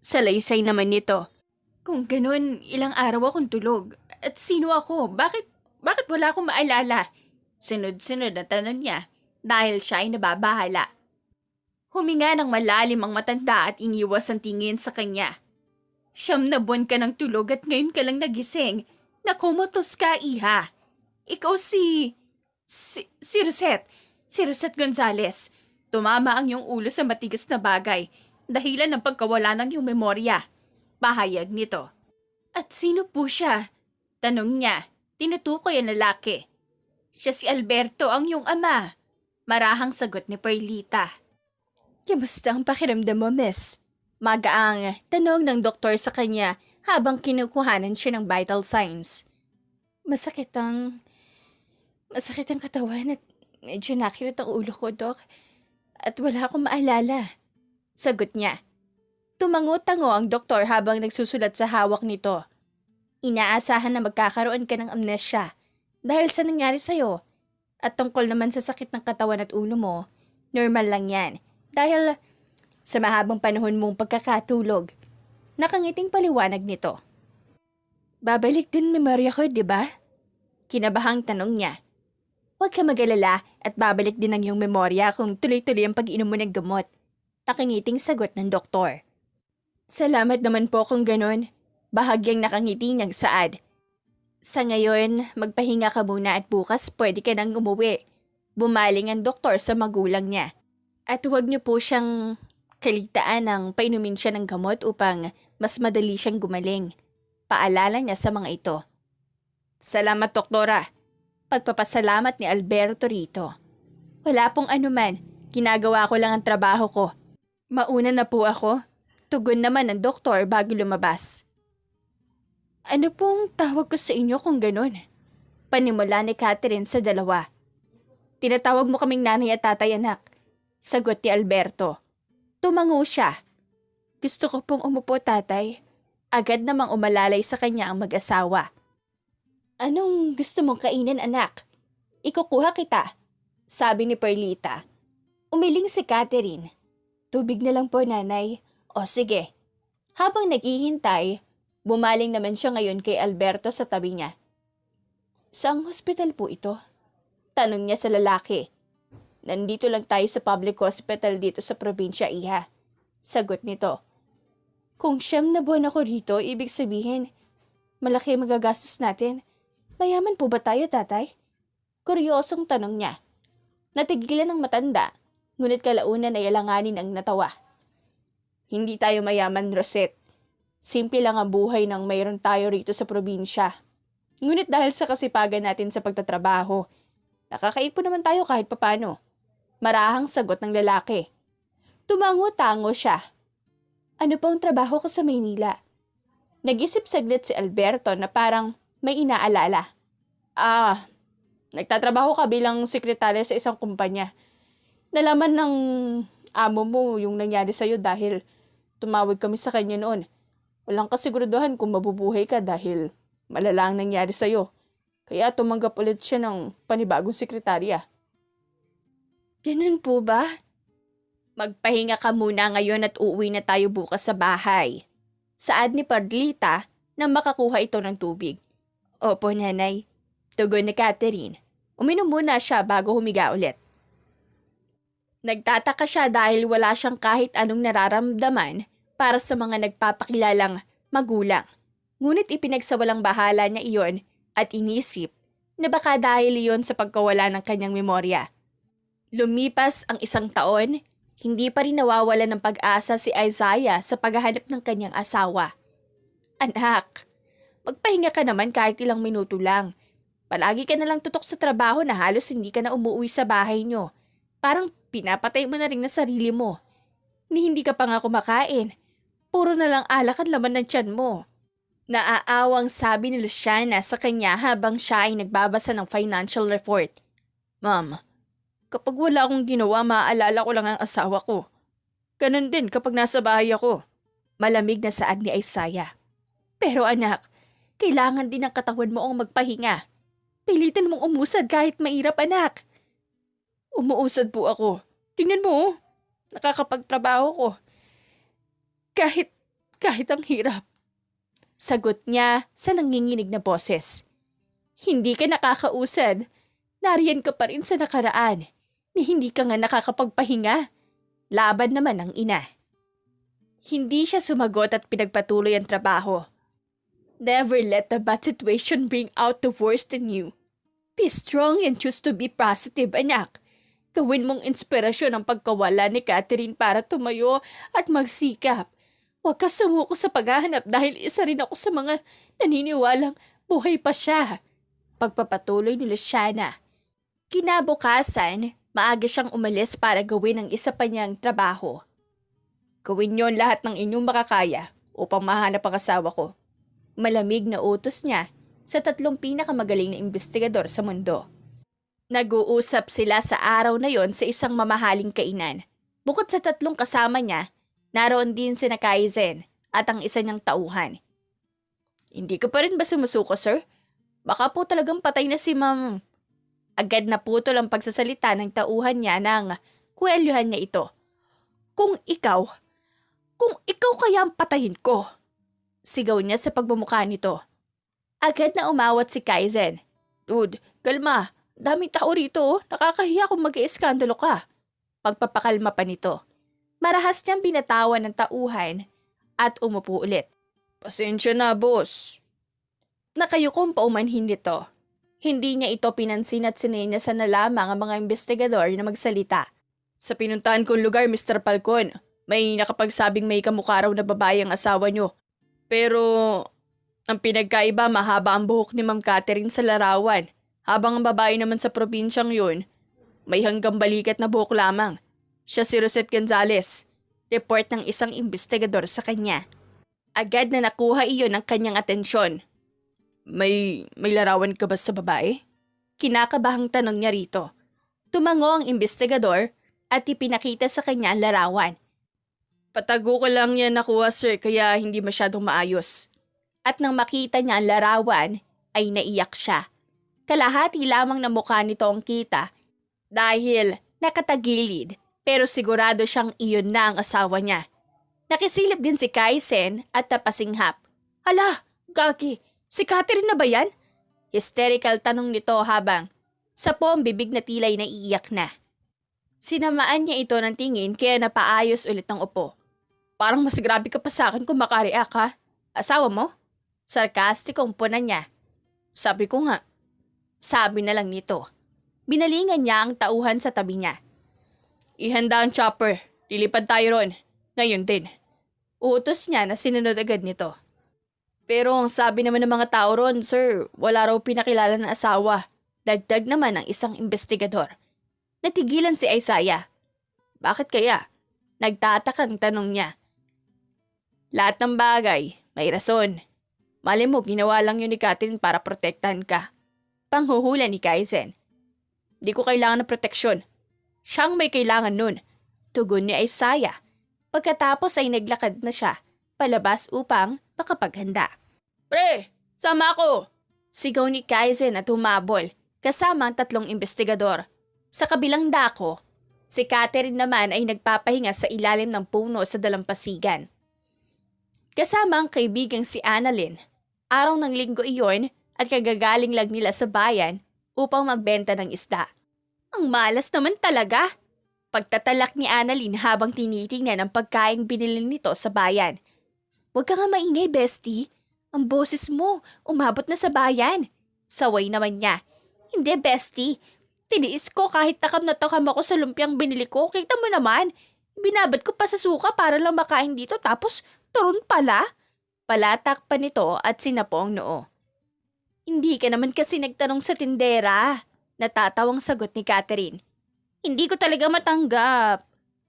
Salaysay naman nito. Kung ganun, ilang araw akong tulog. At sino ako? Bakit wala akong maalala? Sunod-sunod na tanong niya dahil siya ay nababahala. Huminga ng malalim ang matanda at iniwas ang tingin sa kanya. 9 na buwan ka ng tulog at ngayon ka lang nagising. Nakumotos ka, iha. Ikaw si Rosette. Si Rosette Gonzales. Tumama ang iyong ulo sa matigas na bagay. Dahilan ng pagkawala ng iyong memorya. Pahayag nito. At sino po siya? Tanong niya. Tinutukoy ang lalaki. Siya si Alberto, ang iyong ama. Marahang sagot ni Perlita. Kamusta ang pakiramdam mo, miss? Magaang tanong ng doktor sa kanya habang kinukuhanan siya ng vital signs. Masakit ang katawan at medyo nakirot ang ulo ko, Dok. At wala akong maalala. Sagot niya. Tumango-tango ang doktor habang nagsusulat sa hawak nito. Inaasahan na magkakaroon ka ng amnesia dahil sa nangyari sa'yo. At tungkol naman sa sakit ng katawan at ulo mo, normal lang yan. Dahil sa mahabang panahon mong pagkakatulog, nakangiting paliwanag nito. Babalik din memorya ko, di ba? Kinabahang tanong niya. Huwag ka mag-alala at babalik din ang iyong memorya kung tuloy-tuloy ang pag-inom mo ng gamot. Nakangiting sagot ng doktor. Salamat naman po kung ganun. Bahagyang nakangiti niyang saad. Sa ngayon, magpahinga ka muna at bukas pwede ka nang umuwi. Bumaling ang doktor sa magulang niya. At huwag niyo po siyang kalitaan ng painumin siya ng gamot upang mas madali siyang gumaling. Paalala niya sa mga ito. Salamat, doktora. Pagpapasalamat ni Alberto rito. Wala pong anuman. Ginagawa ko lang ang trabaho ko. Mauna na po ako. Tugon naman ng doktor bago lumabas. Ano pong tawag ko sa inyo kung ganun? Panimula ni Catherine sa dalawa. Tinatawag mo kaming nanay at tatay, anak. Sagot ni Alberto. Tumango siya. Gusto ko pong umupo, tatay. Agad namang umalalay sa kanya ang mag-asawa. Anong gusto mong kainin, anak? Ikukuha kita, sabi ni Perlita. Umiling si Catherine. Tubig na lang po, nanay. O sige. Habang naghihintay, bumaling naman siya ngayon kay Alberto sa tabi niya. Saang hospital po ito? Tanong niya sa lalaki. Nandito lang tayo sa public hospital dito sa probinsya, iha. Sagot nito. Kung 9 na buwan ako rito, ibig sabihin, malaki magagastos natin. Mayaman po ba tayo, tatay? Kuryosong tanong niya. Natigilan ng matanda, ngunit kalaunan ay alanganin ang natawa. Hindi tayo mayaman, Rosette. Simple lang ang buhay ng mayroon tayo rito sa probinsya. Ngunit dahil sa kasipagan natin sa pagtatrabaho, nakakaipon naman tayo kahit papano. Marahang sagot ng lalaki. Tumango-tango siya. Ano pa ang trabaho ko sa Maynila? Nag-isip saglit si Alberto na parang may inaalala. Nagtatrabaho ka bilang sekretarya sa isang kumpanya. Nalaman ng amo mo yung nangyari sa'yo dahil tumawag kami sa kanya noon. Walang kasiguraduhan kung mabubuhay ka dahil malala ang nangyari sa'yo. Kaya tumanggap ulit siya ng panibagong sekretarya. Ganun po ba? Magpahinga ka muna ngayon at uuwi na tayo bukas sa bahay. Saad ni Perlita nang makakuha ito ng tubig. Opo, nanay. Tugon ni Catherine. Uminom muna siya bago humiga ulit. Nagtataka siya dahil wala siyang kahit anong nararamdaman para sa mga nagpapakilalang magulang. Ngunit ipinagsawalang bahala niya iyon at inisip na baka dahil iyon sa pagkawala ng kanyang memorya. Lumipas ang 1 taon, hindi pa rin nawawala ng pag-asa si Isaiah sa paghahanap ng kanyang asawa. Anak, magpahinga ka naman kahit ilang minuto lang. Palagi ka na lang tutok sa trabaho na halos hindi ka na umuwi sa bahay nyo. Parang pinapatay mo na rin na sarili mo. Ni hindi ka pa nga kumakain. Puro na lang alak ang laman ng tiyan mo. Naaawang sabi ni Luciana sa kanya habang siya ay nagbabasa ng financial report. Ma'am, kapag wala akong ginawa, maaalala ko lang ang asawa ko. Ganon din kapag nasa bahay ako. Malamig na saad ni Isaiah. Pero anak, kailangan din ng katawan mo ang magpahinga. Pilitin mong umusad kahit mairap, anak. Umuusad po ako. Tingnan mo, nakakapagtrabaho ko. Kahit ang hirap. Sagot niya sa nanginginig na boses. Hindi ka nakakausad. Nariyan ka pa rin sa nakaraan. Ni hindi ka nga nakakapagpahinga. Laban naman ang ina. Hindi siya sumagot at pinagpatuloy ang trabaho. Never let the bad situation bring out the worst in you. Be strong and choose to be positive, anak. Gawin mong inspirasyon ang pagkawala ni Catherine para tumayo at magsikap. Huwag ka sumuko sa paghahanap dahil isa rin ako sa mga naniniwalang buhay pa siya. Pagpapatuloy ni Luciana. Kinabukasan, maaga siyang umalis para gawin ang isa pa niyang trabaho. Gawin niyo lahat ng inyong makakaya upang mahanap ang asawa ko. Malamig na utos niya sa 3 pinakamagaling na investigador sa mundo. Nag-uusap sila sa araw na yon sa isang mamahaling kainan. Bukod sa 3 kasama niya, naroon din si Kaizen at ang isa niyang tauhan. Hindi ka pa rin ba sumusuko, sir? Baka po talagang patay na si Ma'am. Agad na putol ang pagsasalita ng tauhan niya nang kuwelyuhan niya ito. Kung ikaw kaya ang patayin ko. Sigaw niya sa pagbumukha nito. Agad na umawat si Kaizen. Dude, kalma. Daming tao rito. Nakakahiya kung mag-iiskandalo ka. Pagpapakalma pa nito. Marahas niyang binatawan ng tauhan at umupo ulit. Pasensya na, boss. Nakayukong paumanhin nito. Hindi niya ito pinansin at sinenyasan na lamang ang mga investigador na magsalita. Sa pinuntahan kong lugar, Mr. Falcon, may nakapagsabing may kamukha raw na babae ang asawa niyo. Pero ang pinagkaiba, mahaba ang buhok ni Ma'am Catherine sa larawan, habang ang babae naman sa probinsyang yun, may hanggang balikat na buhok lamang. Siya si Rosette Gonzales, report ng isang investigador sa kanya. Agad na nakuha iyon ng kanyang atensyon. May larawan ka ba sa babae? Kinakabahang tanong niya rito. Tumango ang investigador at ipinakita sa kanya ang larawan. Patago ko lang yan nakuha, sir, kaya hindi masyadong maayos. At nang makita niya ang larawan, ay naiyak siya. Kalahati lamang na mukha nito ang kita dahil nakatagilid, pero sigurado siyang iyon na ang asawa niya. Nakisilip din si Kaizen at napasinghap. Hala, Gagi, si Catherine na ba yan? Hysterical tanong nito habang sa po ang bibig na tila'y naiiyak na. Sinamaan niya ito ng tingin kaya napaayos ulit ng upo. Parang mas grabe ka pa sa akin kung makareact ha. Asawa mo? Sarkastikong punan niya. Sabi ko nga. Sabi na lang nito. Binalingan niya ang tauhan sa tabi niya. Ihanda ang chopper. Lilipad tayo ron. Ngayon din. Utos niya na sinunod agad nito. Pero ang sabi naman ng mga tao ron, sir, wala raw pinakilala na asawa. Dagdag naman ng isang investigador. Natigilan si Isaiah. Bakit kaya? Nagtatakang tanong niya. Lahat ng bagay, may rason. Mali mo, ginawa lang yun ni Catherine para protektahan ka. Panghuhula ni Kaizen. Di ko kailangan ng proteksyon. Siyang may kailangan nun. Tugon ni Isaiah. Pagkatapos ay naglakad na siya, palabas upang makapaghanda. Pre, sama ako! Sigaw ni Kaizen at humabol, kasama ang 3 investigador. Sa kabilang dako, si Catherine naman ay nagpapahinga sa ilalim ng puno sa dalampasigan. Kasama ang kaibigang si Annalyn. Araw ng linggo iyon, at kagagaling lang nila sa bayan upang magbenta ng isda. Ang malas naman talaga. Pagtatalak ni Annalyn habang tinitingnan ang pagkaing binili nito sa bayan. Huwag ka nga maingay, bestie. Ang boses mo, umabot na sa bayan. Saway naman niya. Hindi, bestie. Tiniis ko kahit takam na takam ako sa lumpiang binili ko. Kita mo naman. Binabad ko pa sa suka para lang makain dito tapos turon pala. Palatak pa nito at sinapo ang noo. Hindi ka naman kasi nagtanong sa tindera. Natatawang sagot ni Catherine. Hindi ko talaga matanggap.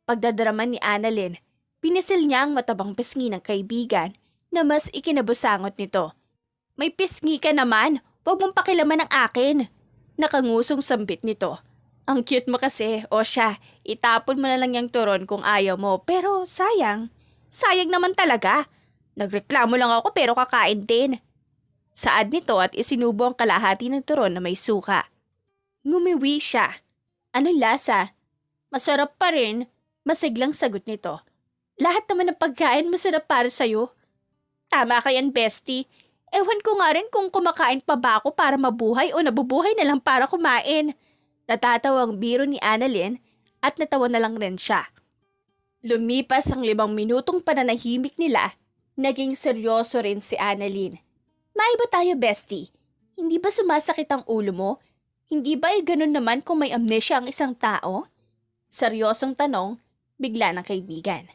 Pagdadraman ni Annalyn, pinisil niya ang matabang pisngi ng kaibigan na mas ikinabusangot nito. May pisngi ka naman, huwag mong pakilaman ang akin. Nakangusong sambit nito. Ang cute mo kasi, o siya, itapon mo na lang yung turon kung ayaw mo. Pero sayang, sayang naman talaga. Nagreklamo lang ako pero kakain din. Saad nito at isinubo ang kalahati ng turon na may suka. Ngumiwi siya. Anong lasa? Masarap pa rin, masiglang sagot nito. Lahat naman ng pagkain masarap para sa'yo. Tama ka yan, bestie. Ewan ko nga rin kung kumakain pa ba ako para mabuhay o nabubuhay na lang para kumain. Natatawang biro ni Annalyn at natawa na lang rin siya. Lumipas ang 5 minutong pananahimik nila, naging seryoso rin si Annalyn. Maiba tayo, bestie. Hindi ba sumasakit ang ulo mo? Hindi ba ganun naman kung may amnesia ang isang tao? Seryosong tanong, bigla ng kaibigan.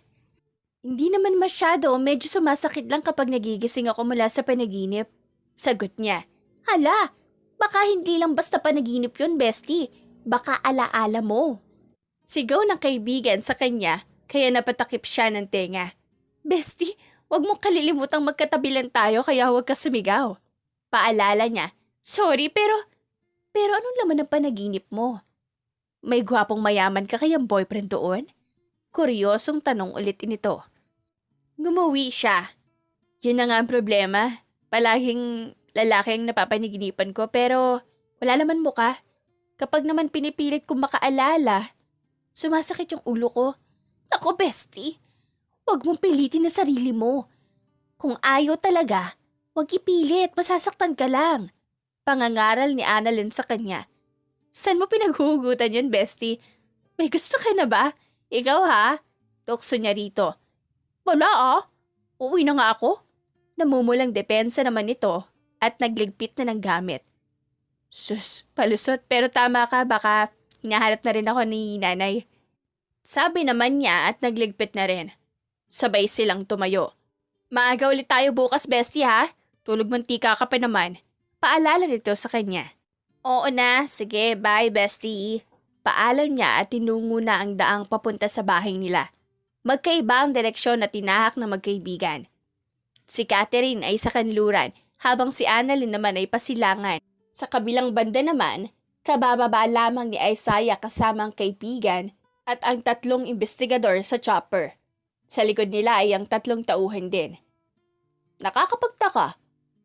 Hindi naman masyado, medyo sumasakit lang kapag nagigising ako mula sa panaginip. Sagot niya. Hala, baka hindi lang basta panaginip yun, bestie. Baka alaala mo. Sigaw ng kaibigan sa kanya, kaya napatakip siya ng tenga. Bestie, wag mong kalilimutang magkatabilan tayo kaya huwag ka sumigaw. Paalala niya. Sorry, pero anong laman ng panaginip mo? May gwapong mayaman ka kayang boyfriend doon? Kuryosong tanong ulit nito. Gumuwi siya. Yun na nga ang problema. Palaging lalaki ang napapaniginipan ko pero wala naman muka. Kapag naman pinipilit kong makaalala, sumasakit yung ulo ko. Ako, bestie, huwag mong pilitin na sarili mo. Kung ayaw talaga, huwag ipilit, masasaktan ka lang. Pangangaral ni Annalyn sa kanya. Saan mo pinaghuhugutan yun, bestie? May gusto ka na ba? Ikaw ha? Tukso niya rito. Wala ah. Uuwi na nga ako. Namumulang depensa naman ito at nagligpit na ng gamit. Sus, palusot pero tama ka baka hinahanap na rin ako ni nanay. Sabi naman niya at nagligpit na rin. Sabay silang tumayo. Maaga ulit tayo bukas, bestie ha? Tulog mantika ka pa naman. Paalala nito sa kanya. Oo na, sige, bye bestie. Paalam niya at tinungo na ang daang papunta sa bahay nila. Magkaiba ang direksyon na tinahak ng magkaibigan. Si Catherine ay sa kanluran habang si Annalyn naman ay pasilangan. Sa kabilang banda naman, kabababa lamang ni Isaiah kasama ang kaibigan at ang 3 investigador sa chopper. Sa likod nila ay ang 3 tauhan din. Nakakapagtaka.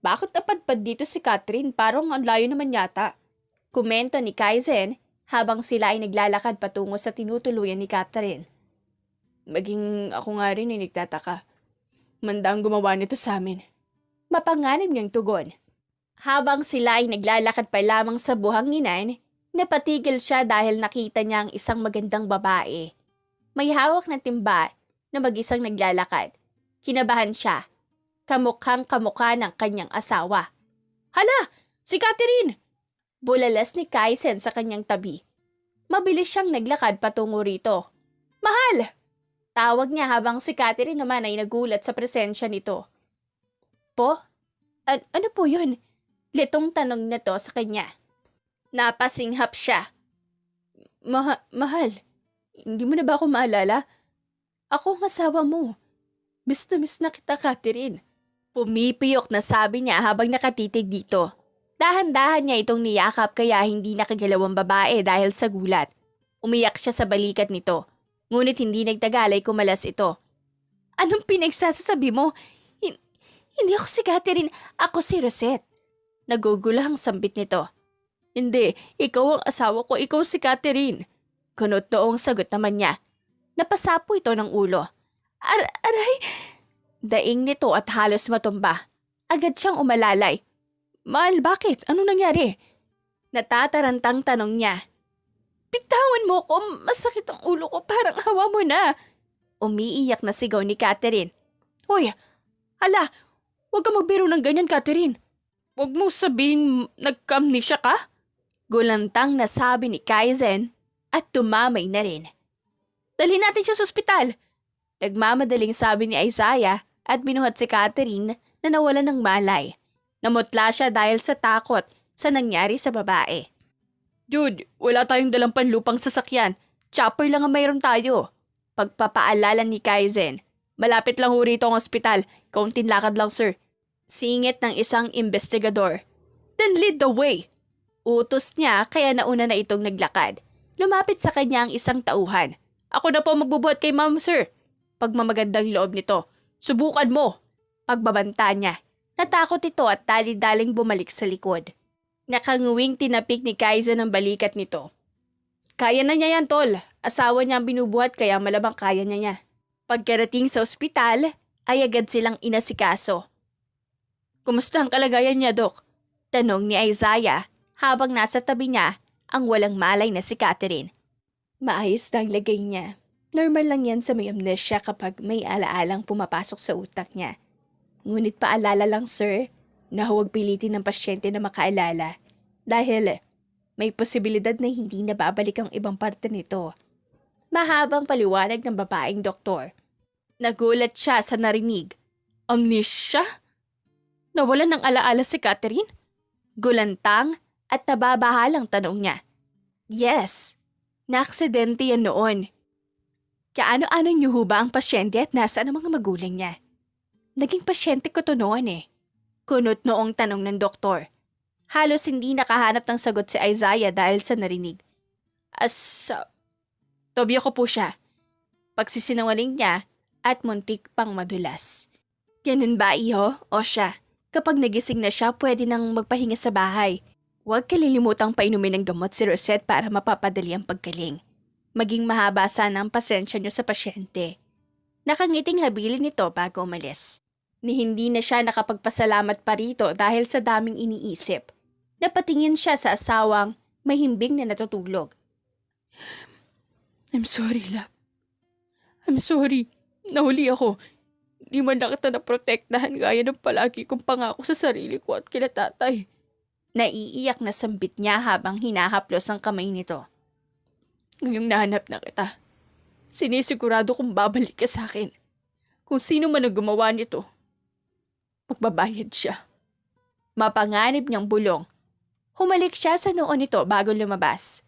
Bakit napadpad dito si Catherine? Parang ang layo naman yata. Komento ni Kaizen habang sila ay naglalakad patungo sa tinutuluyan ni Catherine. Maging ako nga rin ay nagtataka. Mandang gumawa nito sa amin. Mapanganib niyang tugon. Habang sila ay naglalakad pa lamang sa buhanginan, napatigil siya dahil nakita niya ang isang magandang babae. May hawak na timba na mag-isang naglalakad. Kinabahan siya. Kamukhang kamukha ng kanyang asawa. Hala! Si Catherine! Bulalas ni Kaizen sa kanyang tabi. Mabilis siyang naglakad patungo rito. Mahal! Tawag niya habang si Catherine naman ay nagulat sa presensya nito. Po? Ano po yun? Litong tanong nito sa kanya. Napasinghap siya. Mahal, hindi mo na ba ako maalala? Ako ang asawa mo. Miss na kita, Catherine. Pumipiyok na sabi niya habang nakatitig dito. Dahan-dahan niya itong niyakap kaya hindi nakagalaw ang babae dahil sa gulat. Umiyak siya sa balikat nito. Ngunit hindi nagtagal ay kumalas ito. Anong pinagsasasabi mo? Hindi ako si Catherine, ako si Rosette. Nagugulahang sambit nito. Hindi, ikaw ang asawa ko, ikaw si Catherine. Kunot doong sagot naman niya. Napasapo ito ng ulo. Aray! Daing nito at halos matumba. Agad siyang umalalay. Mahal, bakit? Ano nangyari? Natatarantang tanong niya. Bitawan mo ko, masakit ang ulo ko, parang hawa mo na. Umiiyak na sigaw ni Catherine. Hoy, hala, huwag ka magbiro ng ganyan, Catherine. Huwag mo sabing nagka-amnesia ka? Gulantang na sabi ni Kaizen at tumamay na rin. Dalhin natin siya sa ospital. Nagmamadaling sabi ni Isaiah at binuhat si Catherine na nawalan ng malay. Namutla siya dahil sa takot sa nangyari sa babae. Dude, wala tayong dalang panlupang sasakyan. Chopper lang ang mayroon tayo. Pagpapaalala ni Kaizen. Malapit lang ho rito ang ospital. Kaunting lakad lang, sir. Singit ng isang investigador. Then lead the way. Utos niya kaya nauna na itong naglakad. Lumapit sa kanya ang isang tauhan. Ako na po magbubuhat kay ma'am, sir. Pagmamagandang loob nito. Subukan mo. Pagbabanta niya. Natakot ito at dali-daling bumalik sa likod. Nakanguwing tinapik ni Kaizen ang balikat nito. Kaya na niya yan, tol. Asawa niya ang binubuhat kaya malabang kaya niya. Pagkarating sa ospital, ay agad silang inasikaso. Kumusta ang kalagayan niya, Dok? Tanong ni Isaiah habang nasa tabi niya ang walang malay na si Catherine. Maayos na ang lagay niya. Normal lang yan sa may amnesia kapag may alaalang pumapasok sa utak niya. Ngunit paalala lang, sir, na huwag pilitin ng pasyente na makaalala dahil may posibilidad na hindi na babalik ang ibang parte nito. Mahabang paliwanag ng babaeng doktor. Nagulat siya sa narinig. Amnesia? Nawalan ng alaala si Catherine? Gulantang at nababahalang tanong niya. Yes, naaksidente yan noon. Kaano-ano niyo ho ba ang pasyente at nasaan ang mga magulang niya? Naging pasyente ko to noon eh. Kunot noong tanong ng doktor. Halos hindi nakahanap ng sagot si Isaiah dahil sa narinig. Tobyo ko po siya. Pagsisinungaling niya at muntik pang madulas. Ganun ba, iho? O siya? Kapag nagising na siya, pwede nang magpahinga sa bahay. Huwag kalilimutang painumin ng gamot si Rosette para mapapadali ang paggaling. Maging mahaba sana ang pasensya niyo sa pasyente. Nakangiting habilin nito bago umalis. Ni hindi na siya nakapagpasalamat pa rito dahil sa daming iniisip. Napatingin siya sa asawang mahimbing na natutulog. I'm sorry, love. I'm sorry. Nahuli ako. Di man na kita naprotektahan gaya ng palagi kong pangako sa sarili ko at kila tatay. Naiiyak na sambit niya habang hinahaplos ang kamay nito. Ngayong nahanap na kita, sinisigurado kong babalik ka sa akin. Kung sino man ang gumawa nito, magbabayad siya. Mapanganib niyang bulong. Humalik siya sa noo nito bago lumabas.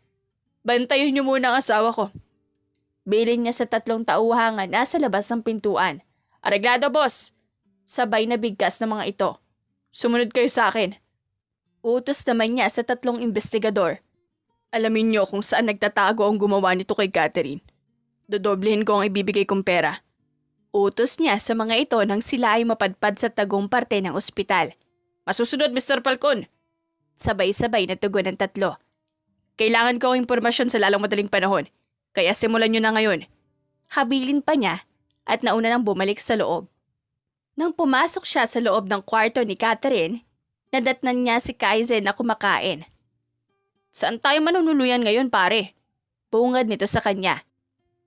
Bantayan niyo muna ang asawa ko. Bilin niya sa 3 tauhangan nasa labas ng pintuan. Areglado, boss! Sabay na bigkas ng mga ito. Sumunod kayo sa akin. Utos naman niya sa 3 investigador. Alamin niyo kung saan nagtatago ang gumawa nito kay Catherine. Dodoblehin ko ang ibibigay kong pera. Utos niya sa mga ito nang sila ay mapadpad sa tagong parte ng ospital. Masusunod, Mr. Falcon! Sabay-sabay na tugon ng 3. Kailangan ko ang impormasyon sa lalong madaling panahon, kaya simulan niyo na ngayon. Habilin pa niya at nauna nang bumalik sa loob. Nang pumasok siya sa loob ng kwarto ni Catherine, nadatnan niya si Kaizen na kumakain. Saan tayo manunuluyan ngayon, pare? Bungad nito sa kanya.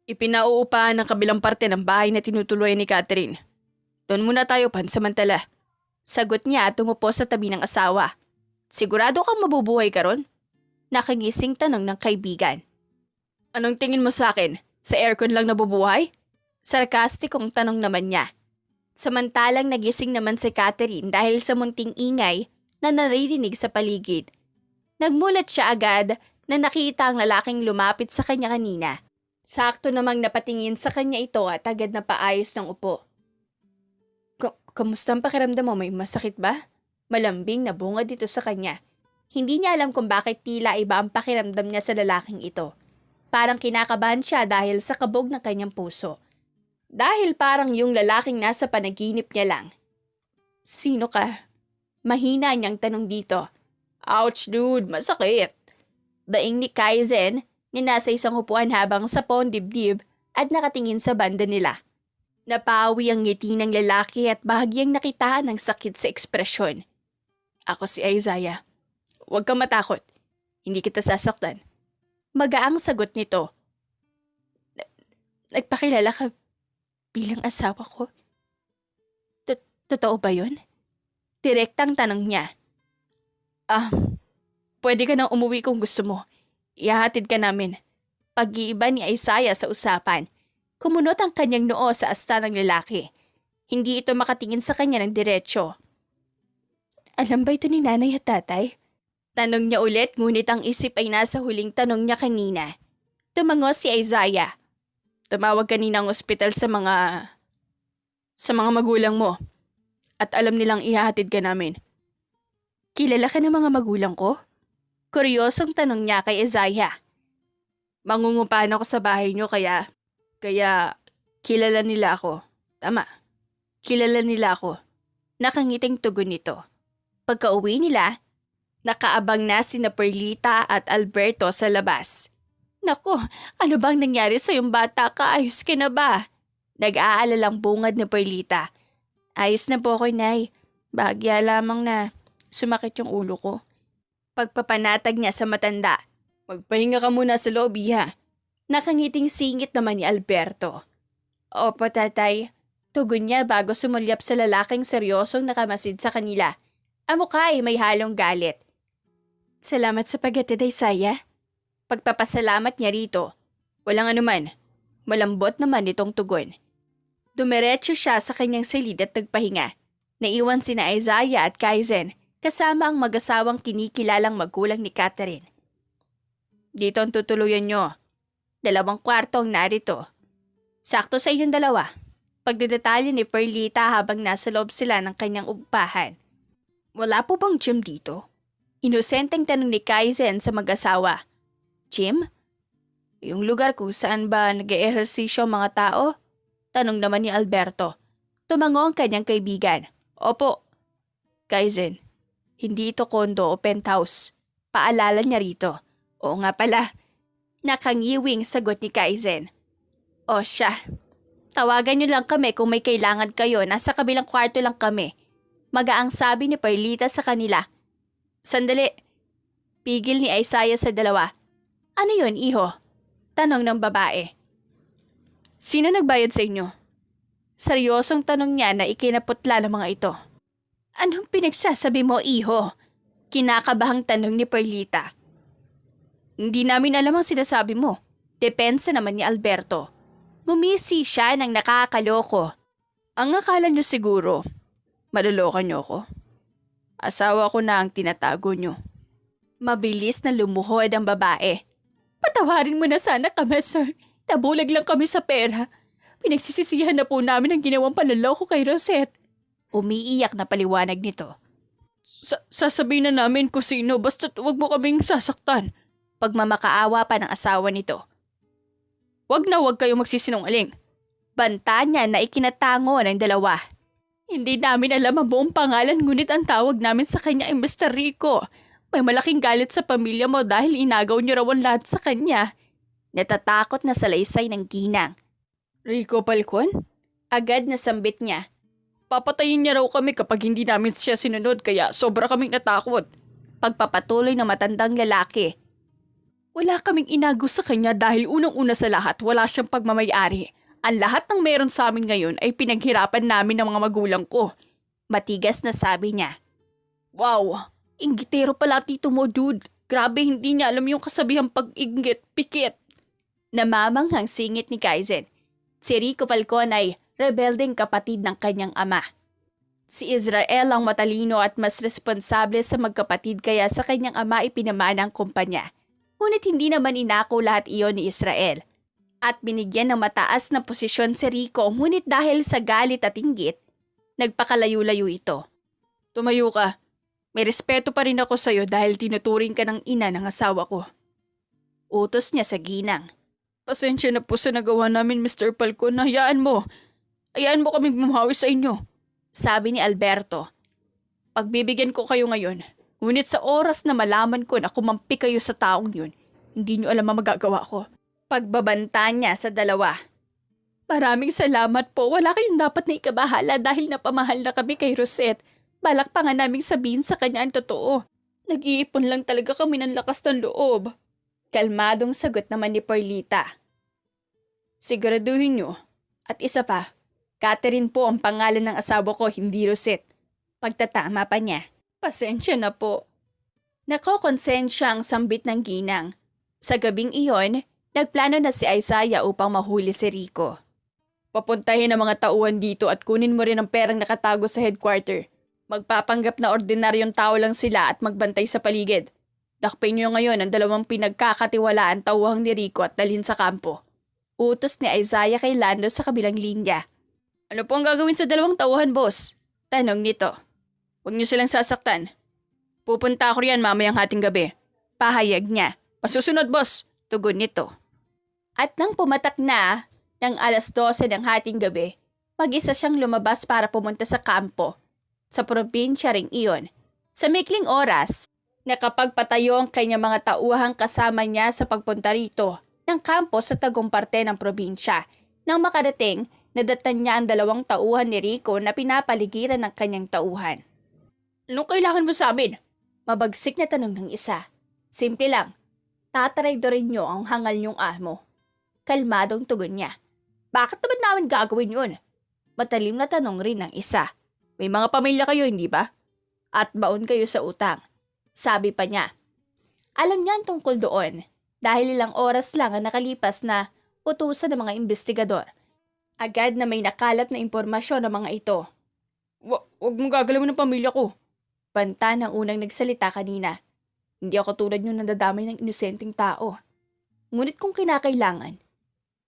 Ipinauupahan ng kabilang parte ng bahay na tinutuluyan ni Catherine. Doon muna tayo pansamantala. Sagot niya at tumupo sa tabi ng asawa. Sigurado kang mabubuhay ka ron? Nakangising tanong ng kaibigan. Anong tingin mo sa akin? Sa aircon lang nabubuhay? Sarkastikong tanong naman niya. Samantalang nagising naman si Catherine dahil sa munting ingay na naririnig sa paligid. Nagmulat siya agad na nakita ang lalaking lumapit sa kanya kanina. Sakto namang napatingin sa kanya ito at agad na paayos ng upo. Kamusta ang pakiramdam mo? May masakit ba? Malambing na bungad dito sa kanya. Hindi niya alam kung bakit tila iba ang pakiramdam niya sa lalaking ito. Parang kinakabahan siya dahil sa kabog ng kanyang puso. Dahil parang yung lalaking nasa panaginip niya lang. Sino ka? Mahina niyang tanong dito. Ouch dude, masakit. Daing ni Kaizen na nasa isang upuan habang sa dibdib at nakatingin sa banda nila. Napawi ang ngiti ng lalaki at bahagyang nakitaan ng sakit sa ekspresyon. Ako si Isaiah. Huwag kang matakot. Hindi kita sasaktan. Magaang sagot nito. Nagpakilala ka bilang asawa ko? Totoo ba yun? Direktang tanong niya. Pwede ka nang umuwi kung gusto mo. Ihahatid ka namin. Pag-iiba ni Isaiah sa usapan. Kumunot ang kanyang noo sa asta ng lalaki. Hindi ito makatingin sa kanya ng diretsyo. Alam ba ito ni nanay at tatay? Tanong niya ulit ngunit ang isip ay nasa huling tanong niya kanina. Tumango si Isaiah. Tumawag kanina ang ospital sa mga magulang mo. At alam nilang ihahatid ka namin. Kilala ka ng mga magulang ko? Kuryosong tanong niya kay Isaiah. Mangungupahan ako sa bahay niyo kaya kilala nila ako. Tama. Kilala nila ako. Nakangiting tugon nito. Pagka-uwi nila, nakaabang na sina Perlita at Alberto sa labas. Naku, ano bang nangyari sa iyong bata ka? Ayos ka na ba? Nag-aalalang bungad ni Perlita. Ayos na po ako, Nay. Bahagya lamang na sumakit yung ulo ko. Pagpapanatag niya sa matanda. Magpahinga ka muna sa loob, iha. Nakangiting singit naman ni Alberto. Opo, tatay. Tugon niya bago sumulyap sa lalaking seryosong nakamasid sa kanila. Ang mukha ay may halong galit. Salamat sa paghatid, Isaiah. Pagpapasalamat niya rito. Walang anuman. Malambot naman itong tugon. Dumiretso siya sa kanyang silid at nagpahinga. Naiwan sina Isaiah at Kaizen kasama ang mag-asawang kinikilalang magulang ni Catherine. Dito ang tutuluyan nyo. 2 kwarto ang narito. Sakto sa inyong 2. Pagdedetalye ni Perlita habang nasa loob sila ng kanyang upahan. Wala po bang gym dito? Inosenteng tanong ni Kaizen sa mag-asawa. Gym? Yung lugar kung saan ba nag-eehersisyo ang mga tao? Tanong naman ni Alberto. Tumango ang kanyang kaibigan. Opo. Kaizen, hindi ito kondo o penthouse. Paalala niya rito. Oo nga pala. Nakangiwing sagot ni Kaizen. O siya. Tawagan niyo lang kami kung may kailangan kayo. Nasa kabilang kwarto lang kami. Magaang sabi ni Perlita sa kanila. Sandali. Pigil ni Isaiah sa 2. Ano yun, iho? Tanong ng babae. Sino nagbayad sa inyo? Seryosong tanong niya na ikinaputla ng mga ito. Anong pinagsasabi mo, iho? Kinakabahang tanong ni Perlita. Hindi namin alam ang sinasabi mo. Depensa naman ni Alberto. Gumisi siya ng nakakaloko. Ang akala niyo siguro, maloloka niyo ako. Asawa ko na ang tinatago niyo. Mabilis na lumuhod ang babae. Patawarin mo na sana kami, sir. Nabulag lang kami sa pera. Pinagsisisihan na po namin ang ginawang panloloko kay Rosette. Umiiyak na paliwanag nito. Sasabihin na namin kung sino, basta't huwag mo kaming sasaktan. Pagmamakaawa pa ng asawa nito. Huwag na huwag kayong magsisinungaling. Banta niya na ikinatango ng 2. Hindi namin alam ang buong pangalan ngunit ang tawag namin sa kanya ay Mr. Rico. May malaking galit sa pamilya mo dahil inagaw niyo raw ang lahat sa kanya. Natatakot na salaysay ng ginang. Rico Falcon? Agad na sambit niya. Papatayin niya raw kami kapag hindi namin siya sinunod kaya sobra kaming natakot. Pagpapatuloy ng matandang lalaki. Wala kaming inago sa kanya dahil unang-una sa lahat wala siyang pagmamayari. Ang lahat ng meron sa amin ngayon ay pinaghirapan namin ng mga magulang ko. Matigas na sabi niya. Wow, inggitero pala tito mo, dude. Grabe, hindi niya alam yung kasabihang pag-inggit, pikit. Namamanghang singit ni Kaizen. Si Rico Falcon ay rebeldeng kapatid ng kanyang ama. Si Israel ang matalino at mas responsable sa magkapatid kaya sa kanyang ama ipinamana ang kumpanya. Ngunit hindi naman inako lahat iyon ni Israel. At binigyan ng mataas na posisyon si Rico ngunit dahil sa galit at inggit, nagpakalayo-layo ito. Tumayo ka. May respeto pa rin ako sa'yo dahil tinuturing ka ng ina ng asawa ko. Utos niya sa ginang. Pasensya na po sa nagawa namin, Mr. Falcon. Hayaan mo kaming bumawi sa inyo. Sabi ni Alberto. Pagbibigyan ko kayo ngayon, ngunit sa oras na malaman ko na kumampi kayo sa taong yun, hindi niyo alam ang magagawa ko. Pagbabanta niya sa 2. Maraming salamat po. Wala kayong dapat na ikabahala dahil napamahal na kami kay Rosette. Balak pa nga naming sabihin sa kanya ang totoo. Nag-iipon lang talaga kami ng lakas ng loob. Kalmadong sagot naman ni Perlita. Siguraduhin niyo. At isa pa, Catherine po ang pangalan ng asawa ko, hindi Rosette. Pagtatama pa niya. Pasensya na po. Nakokonsensya ang sambit ng ginang. Sa gabing iyon, nagplano na si Isaiah upang mahuli si Rico. Papuntahin ang mga tauhan dito at kunin mo rin ang perang nakatago sa headquarter. Magpapanggap na ordinaryong tao lang sila at magbantay sa paligid. Dakpin niyo ngayon ang 2 pinagkakatiwalaan tauhang ni Rico at dalhin sa kampo. Utos ni Isaiah kay Lando sa kabilang linya. Ano po ang gagawin sa 2 tauhan, boss? Tanong nito. Huwag niyo silang sasaktan. Pupunta ako riyan mamayang hating gabi. Pahayag niya. Masusunod, boss. Tugon nito. At nang pumatak na ng 12:00 ng hating gabi, mag-isa siyang lumabas para pumunta sa kampo. Sa probinsya ring iyon. Sa mikling oras, nakapagpatayo ang kanyang mga tauhang kasama niya sa pagpunta rito ng kampo sa tagong parte ng probinsya. Nang makarating, nadatan niya ang 2 tauhan ni Rico na pinapaligiran ng kanyang tauhan. Anong kailangan mo sa amin? Mabagsik na tanong ng isa. Simple lang. Tataraydorin niyo ang hangal niyong amo. Kalmadong tugon niya. Bakit naman namin gagawin yun? Matalim na tanong rin ng isa. May mga pamilya kayo, hindi ba? At baon kayo sa utang. Sabi pa niya. Alam niya ang tungkol doon dahil ilang oras lang ang nakalipas na utusan ng mga investigador. Agad na may nakalat na impormasyon ng mga ito. Huwag mong gagalawin ng pamilya ko. Banta ng unang nagsalita kanina. Hindi ako tulad nyo nadadamay ng inosenteng tao. Ngunit kung kinakailangan,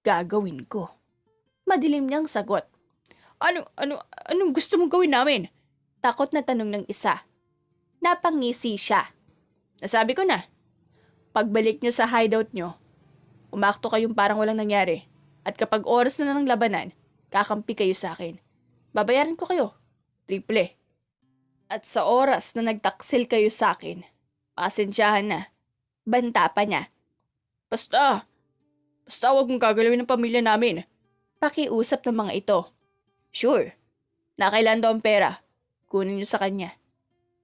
gagawin ko. Madilim niyang sagot. Anong gusto mong gawin namin? Takot na tanong ng isa. Napangisi siya. Nasabi ko na. Pagbalik nyo sa hideout nyo, umakto kayong parang walang nangyari. At kapag oras na ng labanan, kakampi kayo sa akin. Babayaran ko kayo. Triple. At sa oras na nagtaksil kayo sa akin, pasensyahan na. Banta pa niya. Basta wag mong gagalawin ng pamilya namin. Pakiusap ng mga ito. Sure. Nakailan daw ang pera. Kunin niyo sa kanya.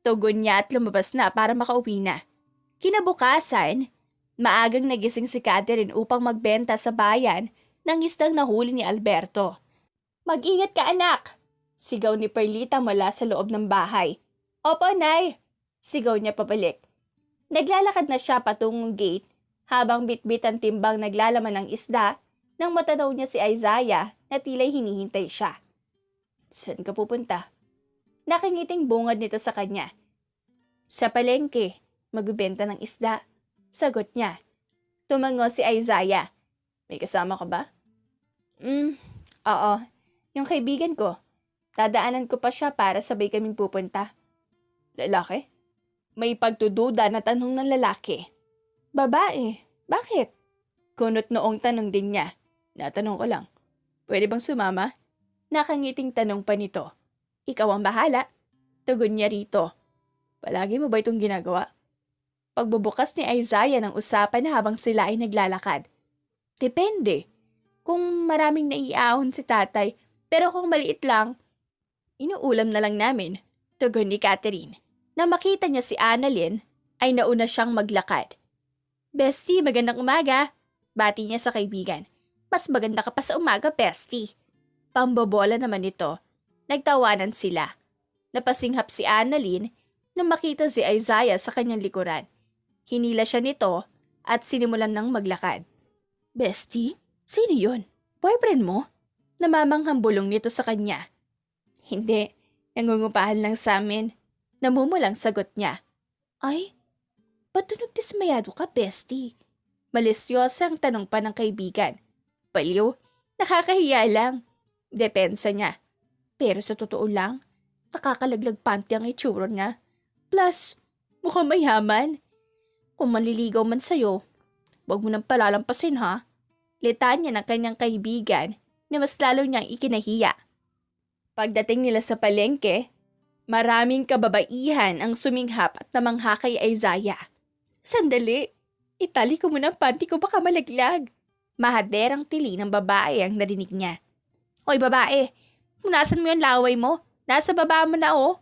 Tugon niya at lumabas na para makauwi na. Kinabukasan, maagang nagising si Catherine upang magbenta sa bayan ng isdang nahuli ni Alberto. Mag-ingat ka, anak! Sigaw ni Perlita mula sa loob ng bahay. Opo, Nay! Sigaw niya pabalik. Naglalakad na siya patungong gate habang bitbit ang timbang naglalaman ng isda nang matanaw niya si Isaiah na tila'y hinihintay siya. Saan ka pupunta? Nakingiting bungad nito sa kanya. Sa palengke, magbibenta ng isda. Sagot niya. Tumango si Isaiah. May kasama ka ba? Oo. Yung kaibigan ko. Dadaanan ko pa siya para sabay kaming pupunta. Lalaki? May pagtududa na tanong ng lalaki. Babae. Bakit? Kunot noong tanong din niya. Natanong ko lang. Pwede bang sumama? Nakangiting tanong pa nito. Ikaw ang bahala. Tugon niya rito. Palagi mo ba itong ginagawa? Pagbubukas ni Isaiah ng usapan habang sila ay naglalakad. Depende. Kung maraming naiahon si tatay, pero kung maliit lang, inuulam na lang namin. Tugon ni Catherine. Nang makita niya si Annalyn, ay nauna siyang maglakad. Bestie, magandang umaga. Bati niya sa kaibigan. Mas maganda ka pa sa umaga, Bestie. Pambobola naman ito. Nagtawanan sila. Napasinghap si Annalyn nang makita si Isaiah sa kanyang likuran. Hinila siya nito at sinimulan ng maglakad. Bestie? Sino yun? Boyfriend mo? Namamanghang bulong nito sa kanya. Hindi. Nangungupahan lang sa amin. Namumulang sagot niya. Ay, ba't nagdismayado ka, Bestie? Malisyosa ang tanong pa ng kaibigan. Baliw, nakakahiya lang. Depensa niya. Pero sa totoo lang, nakakalaglag panty ang itsura niya. Plus, mukhang mayaman. Kung manliligaw man sa'yo, wag mo nang palalampasin ha. Litaan niya ng kanyang kaibigan na mas lalo niyang ikinahiya. Pagdating nila sa palengke, maraming kababaihan ang suminghap at namangha kay Isaiah. Sandali, itali ko muna ang panty ko baka malaglag. Mahaderang tili ng babae ang narinig niya. Hoy babae, punasan mo yung laway mo. Nasa baba mo na oh.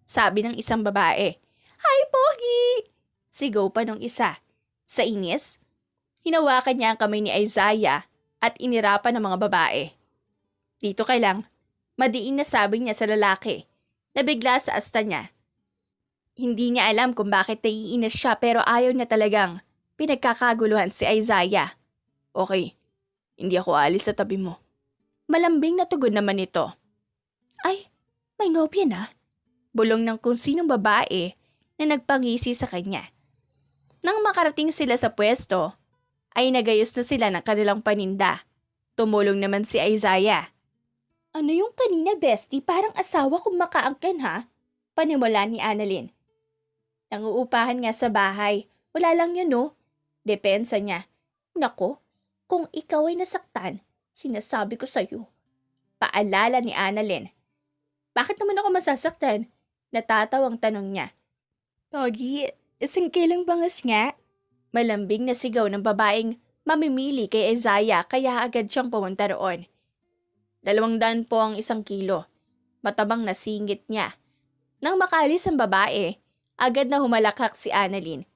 sabi ng isang babae. Hi, Pogi! Sigaw pa nung isa. Sa inis, hinawakan niya ang kamay ni Isaiah at inirapan ng mga babae. Dito ka lang, madiin na sabi niya sa lalaki, na bigla sa asta niya. Hindi niya alam kung bakit naiinis siya pero ayaw niya talagang pinagkakaguluhan si Isaiah. Okay, hindi ako alis sa tabi mo. Malambing na tugon naman ito. Ay, may nobya na. Bulong ng kung sinong babae na nagpangisi sa kanya. Nang makarating sila sa pwesto, ay nagayos na sila ng kanilang paninda. Tumulong naman si Isaiah. Ano yung kanina, bestie? Parang asawa kong makaangkin, ha? Panimula ni Annalyn. Nanguupahan nga sa bahay. Wala lang yun, no? Depensa niya. Nako, kung ikaw ay nasaktan, sinasabi ko sa'yo. Paalala ni Annalyn. Bakit naman ako masasaktan? Natatawang tanong niya. Pogi, isang kilang bangas nga. Malambing na sigaw ng babaeng mamimili kay Isaiah kaya agad siyang pumunta roon. 200 po ang 1 kilo. Matabang na singit niya. Nang makaalis ang babae, agad na humalakak si Annalyn.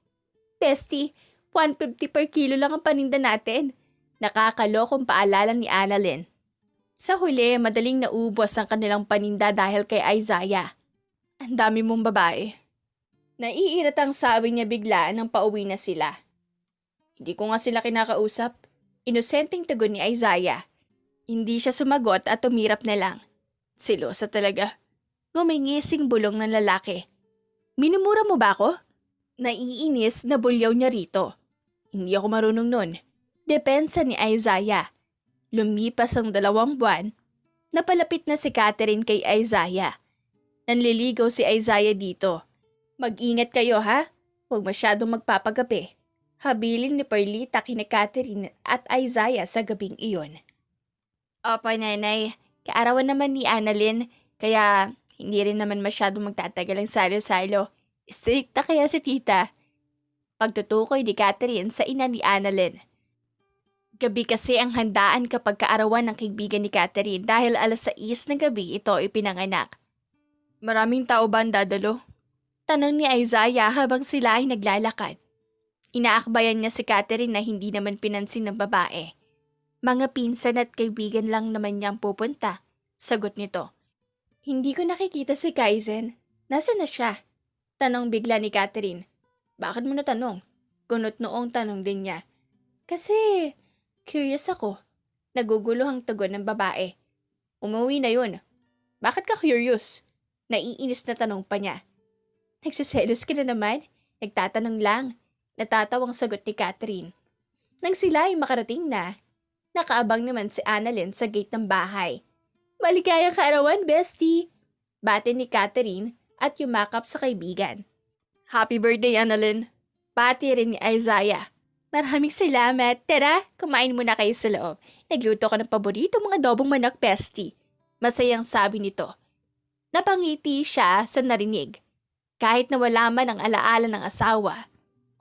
Bestie, 150 per kilo lang ang paninda natin. Nakakalokong paalala ni Annalyn. Sa huli, madaling naubos ang kanilang paninda dahil kay Isaiah. Ang dami mong babae. Naiiratang sabi niya bigla nang pauwi na sila. Hindi ko nga sila kinakausap. Inosenteng tugon ni Isaiah. Hindi siya sumagot at tumirap na lang. Silosa talaga. Ngumingising bulong ng lalaki. Minumura mo ba ako? Naiinis na bulyaw niya rito. Hindi ako marunong nun. Depensa ni Isaiah. Lumipas ang 2 buwan. Napalapit na si Catherine kay Isaiah. Nanliligaw si Isaiah dito. Mag-ingat kayo, ha? Huwag masyadong magpapagabi. Habilin ni Perlita kina Catherine at Isaiah sa gabing iyon. Opo, nanay. Kaarawan naman ni Annalyn, kaya hindi rin naman masyadong magtatagal ang salo-salo. Strikta kaya si tita. Pagtutukoy ni Catherine sa ina ni Annalyn. Gabi kasi ang handaan kapag kaarawan ng kaibigan ni Catherine dahil 6:00 ng gabi ito ipinanganak. Maraming tao ba ang dadalo? Tanong ni Isaiah habang sila ay naglalakad. Inaakbayan niya si Catherine na hindi naman pinansin ng babae. Mga pinsan at kaibigan lang naman niyang pupunta, sagot nito. Hindi ko nakikita si Kaizen. Nasaan na siya? Tanong bigla ni Catherine. Bakit mo natanong? Kunot noong tanong din niya. Kasi, curious ako. Nagugulo ang tugon ng babae. Umuwi na yun. Bakit ka curious? Naiinis na tanong pa niya. Nagsiselos ka na naman? Nagtatanong lang. Natatawang sagot ni Catherine. Nang sila ay makarating na, nakaabang naman si Annalyn sa gate ng bahay. Maligayang kaarawan, bestie! Bati ni Catherine at yumakap sa kaibigan. Happy birthday, Annalyn! Bati rin ni Isaiah. Maraming salamat. Tara, kumain muna kayo sa loob. Nagluto ko ng paborito mga adobong manok, bestie. Masayang sabi nito. Napangiti siya sa narinig. Kahit na wala man ang alaala ng asawa,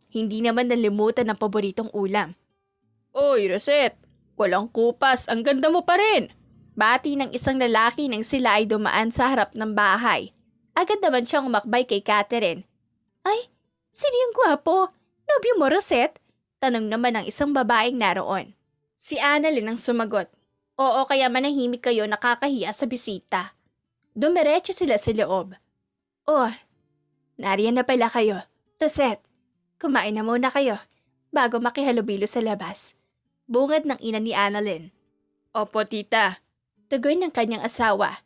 hindi naman nalimutan ang paboritong ulam. Oy, Rosette! Walang kupas, ang ganda mo pa rin! Bati ng isang lalaki nang sila ay dumaan sa harap ng bahay. Agad naman siyang umakbay kay Catherine. Ay, sino yung gwapo? Nobyo mo, Rosette? Tanong naman ng isang babaeng naroon. Si Annalyn ang sumagot. Oo, kaya manahimik kayo, nakakahiya sa bisita. Dumiretso sila sa loob. Oh, nariyan na pala kayo. Rosette, kumain na muna kayo bago makihalubilo sa labas. Bungad ng ina ni Annalyn. Opo, tita. Tugon ng kanyang asawa.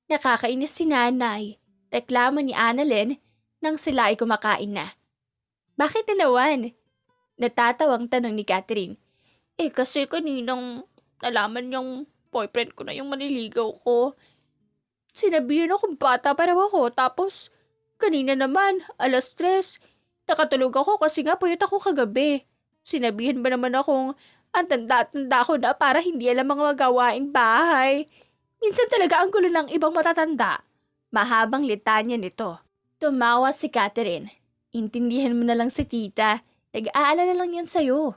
Nakakainis si nanay. Reklamo ni Annalyn nang sila ay kumakain na. Bakit na naman? Natatawang tanong ni Catherine. Kasi kaninang nalaman niyang boyfriend ko na yung maniligaw ko. Sinabihan akong bata pa raw ako tapos kanina naman 3:00. Nakatulog ako kasi nga puyat ako kagabi. Sinabihan ba naman akong ang tanda-tanda ko na para hindi alam mga magawaing bahay. Minsan talaga ang gulo ng ibang matatanda. Mahabang litanya nito. Tumawa si Catherine. Intindihan mo na lang si tita. Nag-aalala lang yan sa'yo.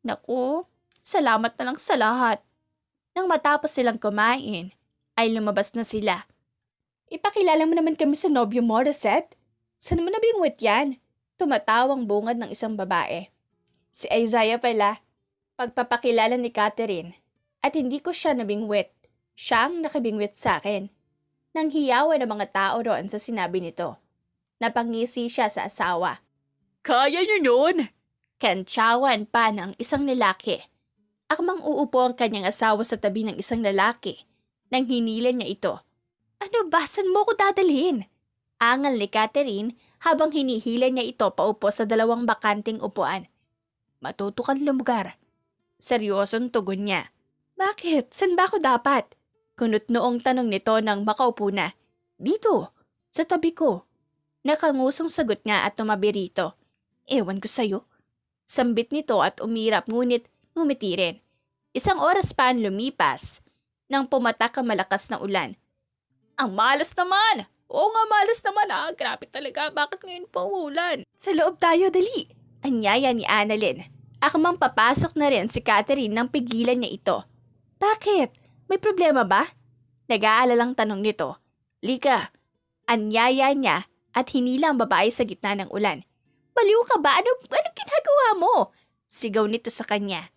Naku, salamat na lang sa lahat. Nang matapos silang kumain, ay lumabas na sila. Ipakilala mo naman kami sa nobyo mo, Rosette. Saan mo nabingwit yan? Tumatawang bungad ng isang babae. Si Isaiah pala. Pagpapakilala ni Catherine. At hindi ko siya nabingwit. Siya ang nakabingwit sa akin. Nang hiyawan ng mga tao roon sa sinabi nito. Napangisi siya sa asawa. Kaya niyo yun! Kantsawan pa ng isang lalaki. Akmang uupo ang kanyang asawa sa tabi ng isang lalaki. Nang hinilan niya ito. Ano ba? Saan mo ko dadalhin? Angal ni Catherine habang hinihila niya ito paupo sa dalawang bakanting upuan. Matuto kang lumugar. Seryosong tugon niya. Bakit? Saan ba ako dapat? Kunot noong tanong nito nang makaupo na. Dito, sa tabi ko. Nakangusong sagot nga at tumabi rito. Ewan ko sa'yo. Sambit nito at umirap ngunit ngumiti rin. Isang oras pa ang lumipas nang pumatak ang malakas na ulan. Ang malas naman! Oo nga, malas naman ah. Grabe talaga. Bakit ngayon pa umulan? Sa loob tayo, dali. Anyaya ni Annalyn. Akmang papasok na rin si Catherine nang pigilan niya ito. Bakit? May problema ba? Nag-aalalang tanong nito. Lika, anyaya niya at hinila ang babae sa gitna ng ulan. Baliw ka ba? Ano ginagawa mo? Sigaw nito sa kanya.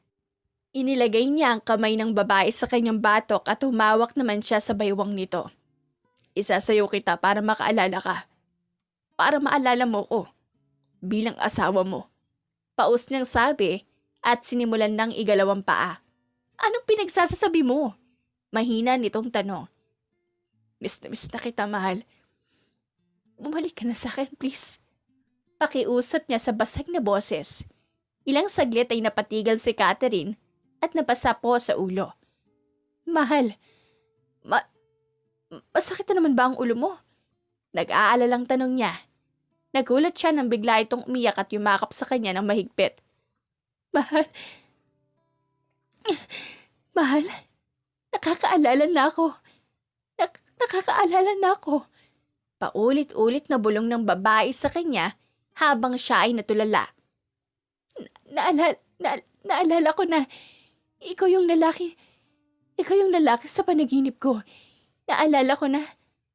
Inilagay niya ang kamay ng babae sa kanyang batok at humawak naman siya sa baywang nito. Isasayaw kita para makaalala ka. Para maalala mo ko. Bilang asawa mo. Paus niyang sabi at sinimulan ng igalawang paa. Anong pinagsasasabi mo? Mahina nitong tanong. Miss na kita, mahal. Bumalik ka na sa akin, please. Pakiusap niya sa basag na boses. Ilang saglit ay napatigal si Catherine at napasa po sa ulo. Mahal, masakit na naman ba ang ulo mo? Nag-aalalang tanong niya. Nagulat siya nang bigla itong umiyak at yumakap sa kanya ng mahigpit. Mahal, nakakaalala na ako. Nakakaalala na ako. Paulit-ulit na bulong ng babae sa kanya habang siya ay natulala. Naalala ko na ikaw yung lalaki sa panaginip ko. Naalala ko na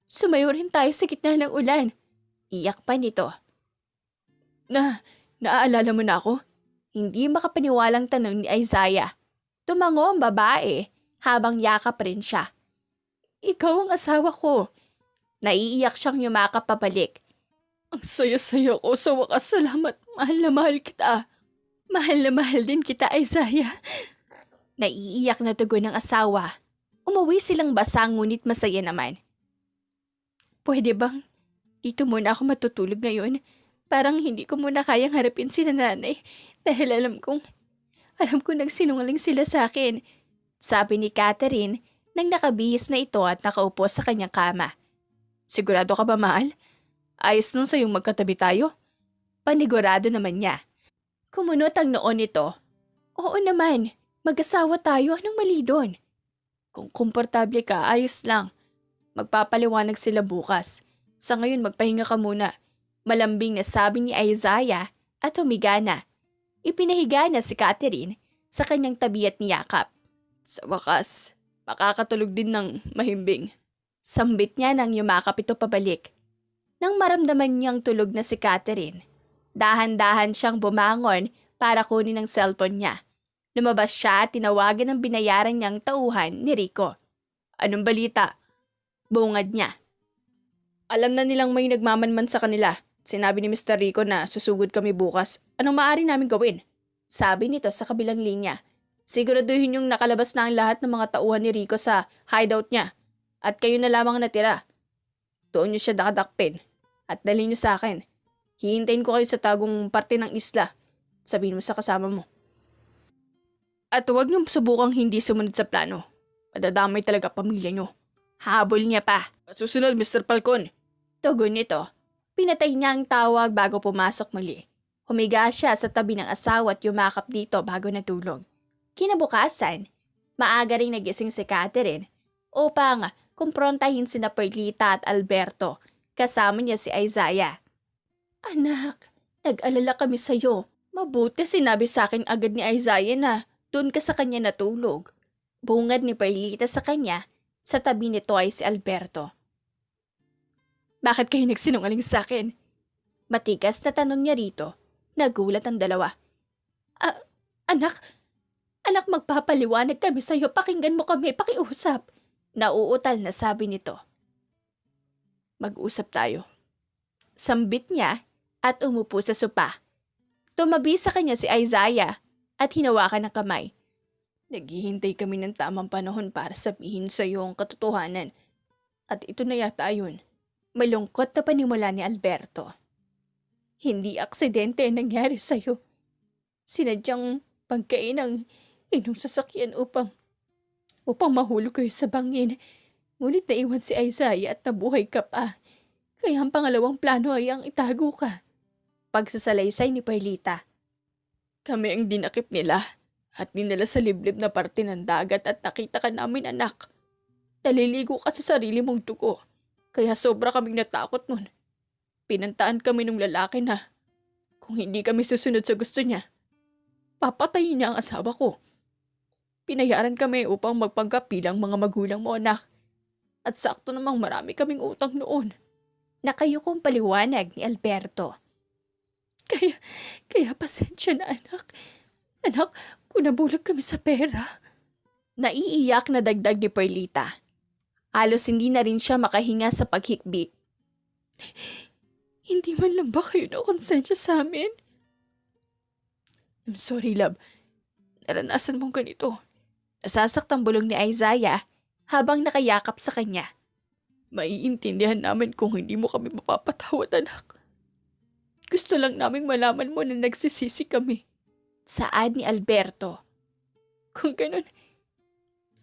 sumayo rin tayo sa gitna ng ulan. Iyak pa nito. Naaalala mo na ako? Hindi makapaniwalang tanong ni Isaiah. Tumango ang babae habang yakap rin siya. Ikaw ang asawa ko. Naiiyak siyang yumakap pabalik. Ang saya-saya ko sa wakas. Salamat. Mahal na mahal kita. Mahal na mahal din kita, Isaiah. Naiiyak na tugon ng asawa. Umuwi silang basa ngunit masaya naman. Pwede bang dito muna ako matutulog ngayon? Parang hindi ko muna kayang harapin si nanay dahil alam kong nagsinungaling sila sa akin. Sabi ni Catherine nang nakabihis na ito at nakaupo sa kanyang kama. Sigurado ka ba, mahal? Ayos lang sa'yong magkatabi tayo? Panigurado naman niya. Kumunot ang noon nito. Oo naman, mag-asawa tayo. Anong mali doon? Kung komportable ka, ayos lang. Magpapaliwanag sila bukas. Sa ngayon magpahinga ka muna. Malambing na sabi ni Isaiah at humiga na. Ipinahiga na si Catherine sa kanyang tabi at niyakap. Sa wakas, makakatulog din ng mahimbing. Sambit niya nang yumakap ito pabalik. Nang maramdaman niyang tulog na si Catherine, dahan-dahan siyang bumangon para kunin ang cellphone niya. Lumabas siya at tinawagan ang binayaran niyang tauhan ni Rico. Anong balita? Bungad niya. Alam na nilang may nagmamanman sa kanila. Sinabi ni Mr. Rico na susugod kami bukas. Anong maaari namin gawin? Sabi nito sa kabilang linya. Siguraduhin yung nakalabas na ang lahat ng mga tauhan ni Rico sa hideout niya. At kayo na lamang natira. Doon niyo siya dakadakpin. At dalhin niyo sa akin. Hihintayin ko kayo sa tagong parte ng isla. Sabihin mo sa kasama mo. At huwag niyong subukang hindi sumunod sa plano. Madadamay talaga pamilya niyo. Habol niya pa. Susunod, Mr. Falcon. Tugon nito. Pinatay niya ang tawag bago pumasok muli. Humiga siya sa tabi ng asawa at yumakap dito bago natulog. Kinabukasan, maaga ring nagising si Catherine upang kumprontahin sina Perlita at Alberto. Kasama niya si Isaiah. Anak, nag-alala kami sa'yo. Mabuti sinabi sa akin agad ni Isaiah na doon ka sa kanya natulog. Bungad ni Perlita sa kanya, sa tabi nito ay si Alberto. Bakit kayo nagsinungaling sa akin? Matigas na tanong niya rito. Nagulat ang dalawa. Anak, magpapaliwanag kami sa'yo. Pakinggan mo kami, pakiusap. Nauutal na sabi nito. Mag-usap tayo. Sambit niya at umupo sa sopa. Tumabi sa kanya si Isaiah at hinawakan ng kamay. Naghihintay kami ng tamang panahon para sabihin sa iyo ang katotohanan. At ito na yata yun. Malungkot na panimula ni Alberto. Hindi aksidente ang nangyari sa iyo. Sinadyang pagkain ang inyong sasakyan upang mahulog kayo sa bangin. Ngunit naiwan si Isaiah at nabuhay ka pa. Kaya ang pangalawang plano ay ang itago ka. Pagsasalaysay ni Perlita. Kami ang dinakip nila at dinala sa liblib na parte ng dagat at nakita ka namin, anak. Naliligo ka sa sarili mong dugo. Kaya sobra kaming natakot nun. Pinantaan kami ng lalaki na kung hindi kami susunod sa gusto niya, papatayin niya ang asawa ko. Pinayaran kami upang magpanggap bilang mga magulang mo, anak. At sakto namang marami kaming utang noon. Nakayukong paliwanag ni Alberto. Kaya pasensya na, anak. Anak, kung nabulag kami sa pera. Naiiyak na dagdag ni Perlita. Halos hindi na rin siya makahinga sa paghikbi. Hindi man lang ba kayo na konsensya sa amin? I'm sorry, love. Naranasan mong ganito. Nasasaktang bulong ni Isaiah habang nakayakap sa kanya. Maiintindihan namin kung hindi mo kami mapapatawad, anak. Gusto lang naming malaman mo na nagsisisi kami. Saad ni Alberto. Kung ganun,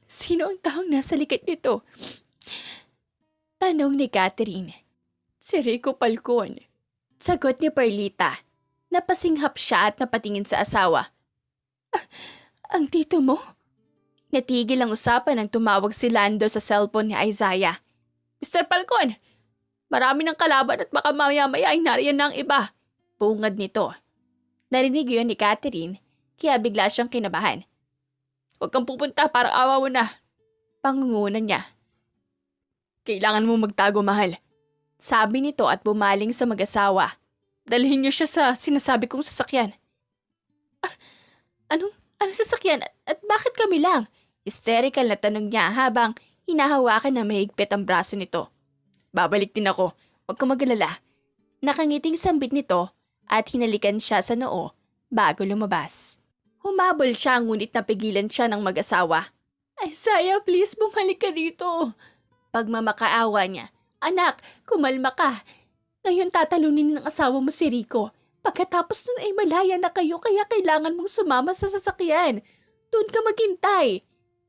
sino ang taong nasa likod nito? Tanong ni Catherine. Si Rico Falcon. Sagot ni Perlita. Napasinghap siya at napatingin sa asawa. Ang tito mo? Natigil ang usapan nang tumawag si Lando sa cellphone ni Isaiah. Mr. Falcon, marami ng kalaban at baka maya-maya ay nariyan na ang iba. Bungad nito. Narinig yun ni Catherine, kaya bigla siyang kinabahan. Huwag kang pupunta, parang awa mo na. Pangungunan niya. Kailangan mo magtago, mahal. Sabi nito at bumaling sa mag-asawa. Dalhin niyo siya sa sinasabi kong sasakyan. Anong sasakyan at bakit kami lang? Hysterical na tanong niya habang hinahawakan na mahigpit ang braso nito. Babalik din ako, huwag kang mag-alala. Nakangiting sambit nito at hinalikan siya sa noo bago lumabas. Humabol siya ngunit napigilan siya ng mag-asawa. Isaiah, please bumalik ka dito. Pagmamakaawa niya. Anak, kumalma ka. Ngayon tatalunin ng asawa mo si Rico. Pagkatapos nun ay malaya na kayo kaya kailangan mong sumama sa sasakyan. Doon ka maghintay.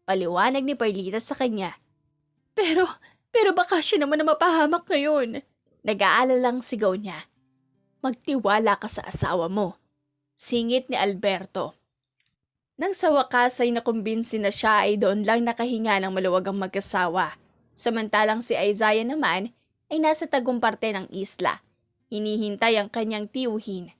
Paliwanag ni Perlita sa kanya. Pero baka siya naman na mapahamak ngayon. Nag-aalalang sigaw niya. Magtiwala ka sa asawa mo. Singit ni Alberto. Nang sa wakas ay nakumbinsi na siya ay doon lang nakahinga ng maluwagang mag-asawa. Samantalang si Isaiah naman ay nasa tagong parte ng isla. Hinihintay ang kanyang tiyuhin.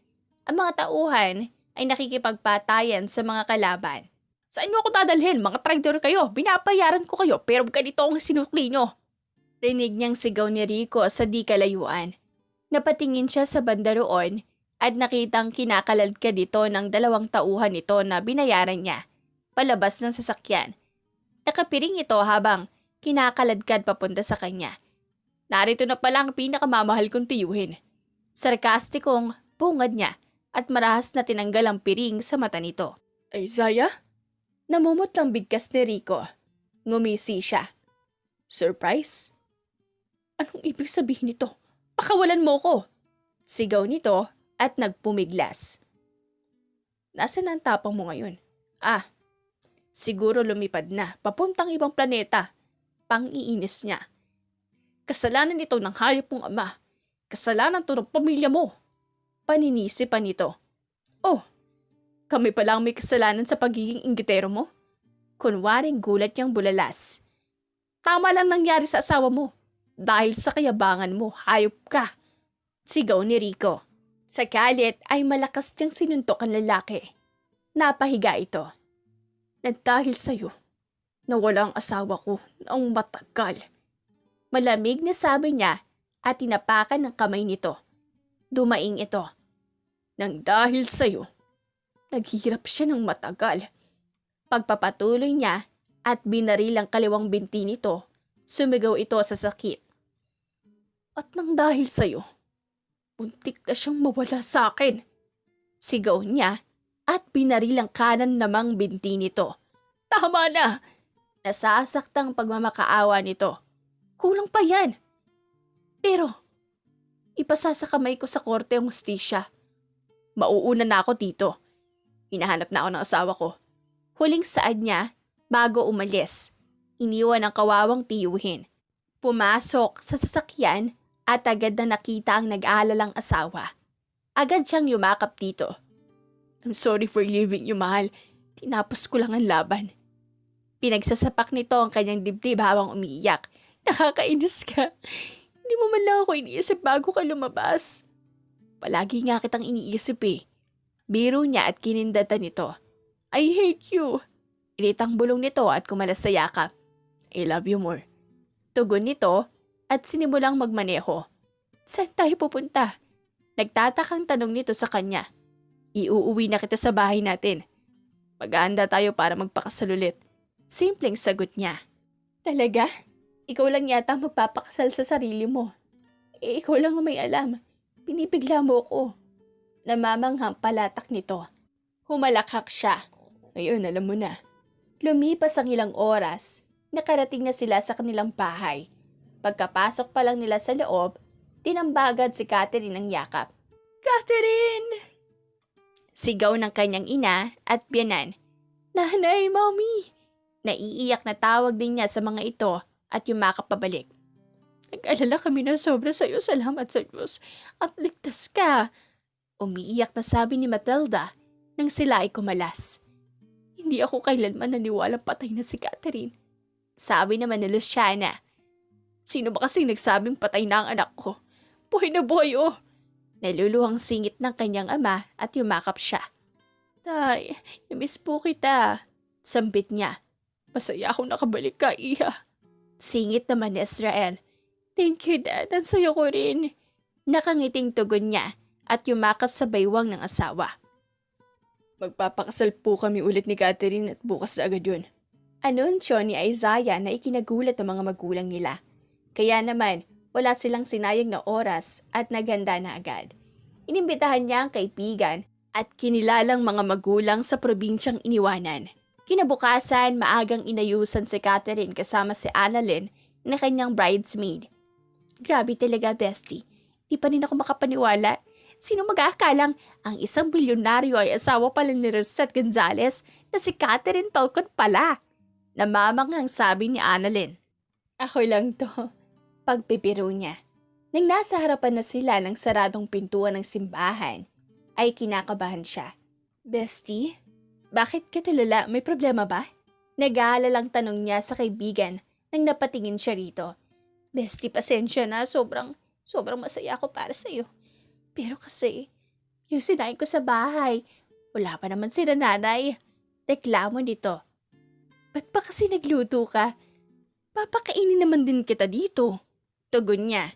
Ang mga tauhan ay nakikipagpatayan sa mga kalaban. Saan niyo ako dadalhin? Mga traidor kayo. Binabayaran ko kayo pero ganito ang sinukli niyo. Rinig niyang sigaw ni Rico sa di kalayuan. Napatingin siya sa banda roon at nakitang kinakaladkad dito ng dalawang tauhan nito na binayaran niya. Palabas ng sasakyan. Nakapiring ito habang kinakaladkad papunta sa kanya. Narito na pala ang pinakamamahal kong tiyuhin. Sarkastikong bungad niya at marahas na tinanggal ang piring sa mata nito. Isaiah? Namumutlang bigkas ni Rico. Ngumisi siya. Surprise? Anong ibig sabihin nito? Pakawalan mo ko! Sigaw nito at nagpumiglas. Nasaan ang tapang mo ngayon? Siguro lumipad na, papuntang ibang planeta. Pang-iinis niya. Kasalanan ito ng hayop mong ama. Kasalanan to ng pamilya mo. Paninisi pa nito. Oh, kami palang may kasalanan sa pagiging inggitero mo? Kunwaring gulat niyang bulalas. Tama lang nangyari sa asawa mo. Dahil sa kayabangan mo, hayop ka. Sigaw ni Rico. Sa galit ay malakas niyang sinuntok ang lalaki. Napahiga ito. Na dahil sa'yo, nawala ang asawa ko ng matagal. Malamig na sabi niya at tinapakan ng kamay nito. Dumaing ito. Nang dahil sa'yo, naghihirap siya ng matagal. Pagpapatuloy niya at binaril ang kaliwang binti nito, sumigaw ito sa sakit. At nang dahil sa'yo, muntik na siyang mawala sa akin. Sigaw niya at binaril ang kanan namang binti nito. Tama na! Nasasaktang pagmamakaawa nito. Kulang pa yan. Pero, ipasa sa kamay ko sa korte ang hustisya. Mauuna na ako dito. Hinahanap na ako ng asawa ko. Huling saad niya bago umalis. Iniwan ang kawawang tiyuhin. Pumasok sa sasakyan at agad na nakita ang nag-aalalang asawa. Agad siyang yumakap dito. I'm sorry for leaving you, mahal. Tinapos ko lang ang laban. Pinagsasapak nito ang kanyang dibdib habang umiiyak. Nakakainis ka. Hindi mo man lang ako iniisip bago ka lumabas. Palagi nga kitang iniisip eh. Biro niya at kinindatan nito. I hate you. Initang bulong nito at kumalas sa yakap. I love you more. Tugon nito at sinimulang magmaneho. Saan tayo pupunta? Nagtatakang tanong nito sa kanya. Iuuwi na kita sa bahay natin. Mag-aanda tayo para magpakasal ulit. Simpleng sagot niya. Talaga? Ikaw lang yata magpapakasal sa sarili mo. Ikaw lang ang may alam. Pinipigla mo ko. Namamanghang palatak nito. Humalakhak siya. Ngayon alam mo na. Lumipas ang ilang oras. Nakarating na sila sa kanilang bahay. Pagkapasok pa lang nila sa loob, tinambagad si Catherine ng yakap. Catherine! Sigaw ng kanyang ina at biyanan. Nanay, mommy! Naiiyak na tawag din niya sa mga ito at yumakap pabalik. Nag-alala kami na sobra sa'yo, salamat sa Diyos at ligtas ka. Umiiyak na sabi ni Matilda nang sila ay kumalas. Hindi ako kailanman naniwalang patay na si Catherine. Sabi naman ni Luciana. Sino ba kasing nagsabing patay na ang anak ko? Buhay na buhay oh! Naluluhang singit ng kanyang ama at yumakap siya. Tay, namiss po kita. Sambit niya. Masaya akong nakabalik ka, iha. Singit naman ni Israel. Thank you, Dad. Ang saya ko rin. Nakangiting tugon niya at yumakap sa baywang ng asawa. Magpapakasal po kami ulit ni Catherine at bukas na agad yun. Anunsyo ni Isaiah na ikinagulat ng mga magulang nila. Kaya naman, wala silang sinayang na oras at naghanda na agad. Inimbitahan niya ang kaibigan at kinilalang mga magulang sa probinsyang iniwanan. Kinabukasan, maagang inayusan si Catherine kasama si Annalyn na kanyang bridesmaid. Grabe talaga, bestie. Di pa rin ako makapaniwala. Sino mag-aakalang ang isang bilyonaryo ay asawa pala ni Rosette Gonzalez na si Catherine Falcon pala? Namamanghang sabi ni Annalyn. Ako lang to. Pagpipiro niya. Nang nasa harapan na sila ng saradong pintuan ng simbahan, ay kinakabahan siya. Bestie, bakit ka tulala? May problema ba? Nag-aalalang tanong niya sa kaibigan nang napatingin siya rito. Bestie, pasensya na. Sobrang masaya ako para sa'yo. Pero kasi, yung sinain ko sa bahay, wala pa naman sila nanay. Reklamo nito. Ba't pa kasi nagluto ka? Papakainin naman din kita dito. Tugon niya.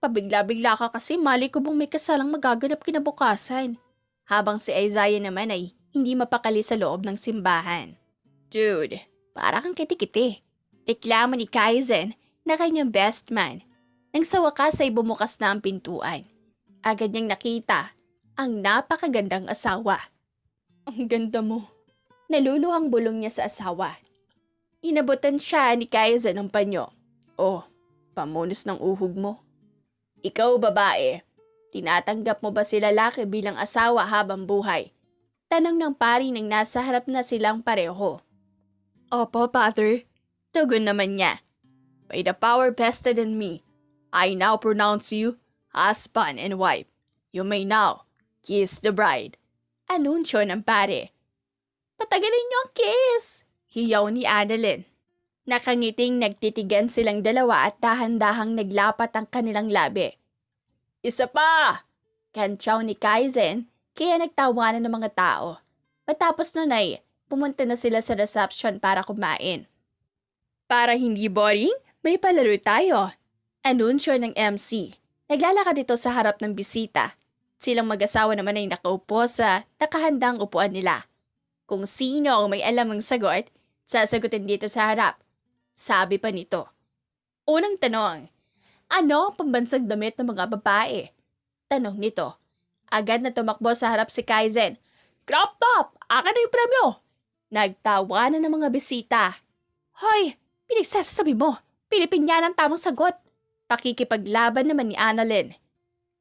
Pabigla-bigla ka kasi mali ko bang may kasalang magaganap kinabukasan. Habang si Isaiah naman ay hindi mapakali sa loob ng simbahan. Dude, para kang kiti-kiti. Reklamo ni Kaizen na kanyang best man. Nang sa wakas ay bumukas na ang pintuan. Agad niyang nakita ang napakagandang asawa. Ang ganda mo. Naluluhang bulong niya sa asawa. Inabutan siya ni Kaizen ng panyo. Oh, pamunos ng uhog mo. Ikaw babae, tinatanggap mo ba si lalaki bilang asawa habang buhay? Tanong ng pari nang nasa harap na silang pareho. Opo, Father. Tugon naman niya. By the power vested in me, I now pronounce you husband and wife. You may now kiss the bride. Anunsyo ng pare. Patagalin niyo ang kiss! Hiyaw ni Annalyn. Nakangiting nagtitigan silang dalawa at dahan-dahang naglapat ang kanilang labi. Isa pa! Kantsaw ni Kaizen kaya nagtawanan ng mga tao. Matapos nun ay pumunta na sila sa reception para kumain. Para hindi boring, may palaro tayo. Anunsyo ng MC. Naglalakad ito sa harap ng bisita. Silang mag-asawa naman ay nakaupo sa nakahandang upuan nila. Kung sino ang may alam ng sagot, sasagutin dito sa harap. Sabi pa nito. Unang tanong, ano ang pambansang damit ng mga babae? Tanong nito. Agad na tumakbo sa harap si Kaizen. Crop top! Akin na yung premyo! Nagtawa na ng mga bisita. Hoy! Pinagsasasabi mo! Pilipin yan ang tamang sagot! Pakikipaglaban naman ni Annalyn.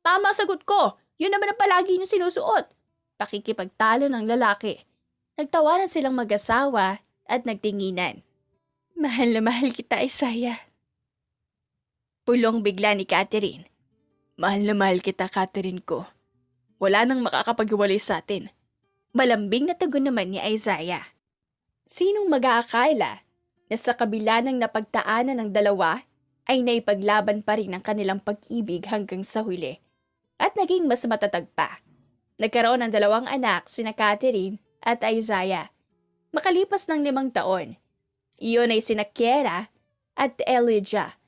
Tama sagot ko! Yun naman ang palagi niyo sinusuot! Pakikipagtalo ng lalaki. Nagtawanan silang mag-asawa at nagtinginan. Mahal na mahal kita, Isaiah. Pulong bigla ni Catherine. Mahal na mahal kita, Catherine ko. Wala nang makakapag-iwalay sa atin. Malambing na tugon naman ni Isaiah. Sinong mag-aakala na sa kabila ng napagtaanan ng dalawa ay naipaglaban pa rin ang kanilang pag-ibig hanggang sa huli at naging mas matatag pa. Nagkaroon ng 2 anak sina Catherine at Isaiah. Makalipas ng 5 taon, iyon ay sina Kiera at Elijah.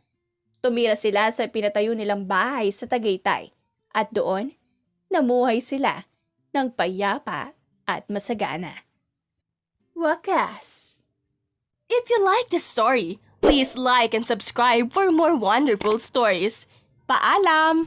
Tumira sila sa pinatayo nilang bahay sa Tagaytay at doon, namuhay sila ng payapa at masagana. Wakas! If you like this story, please like and subscribe for more wonderful stories. Paalam!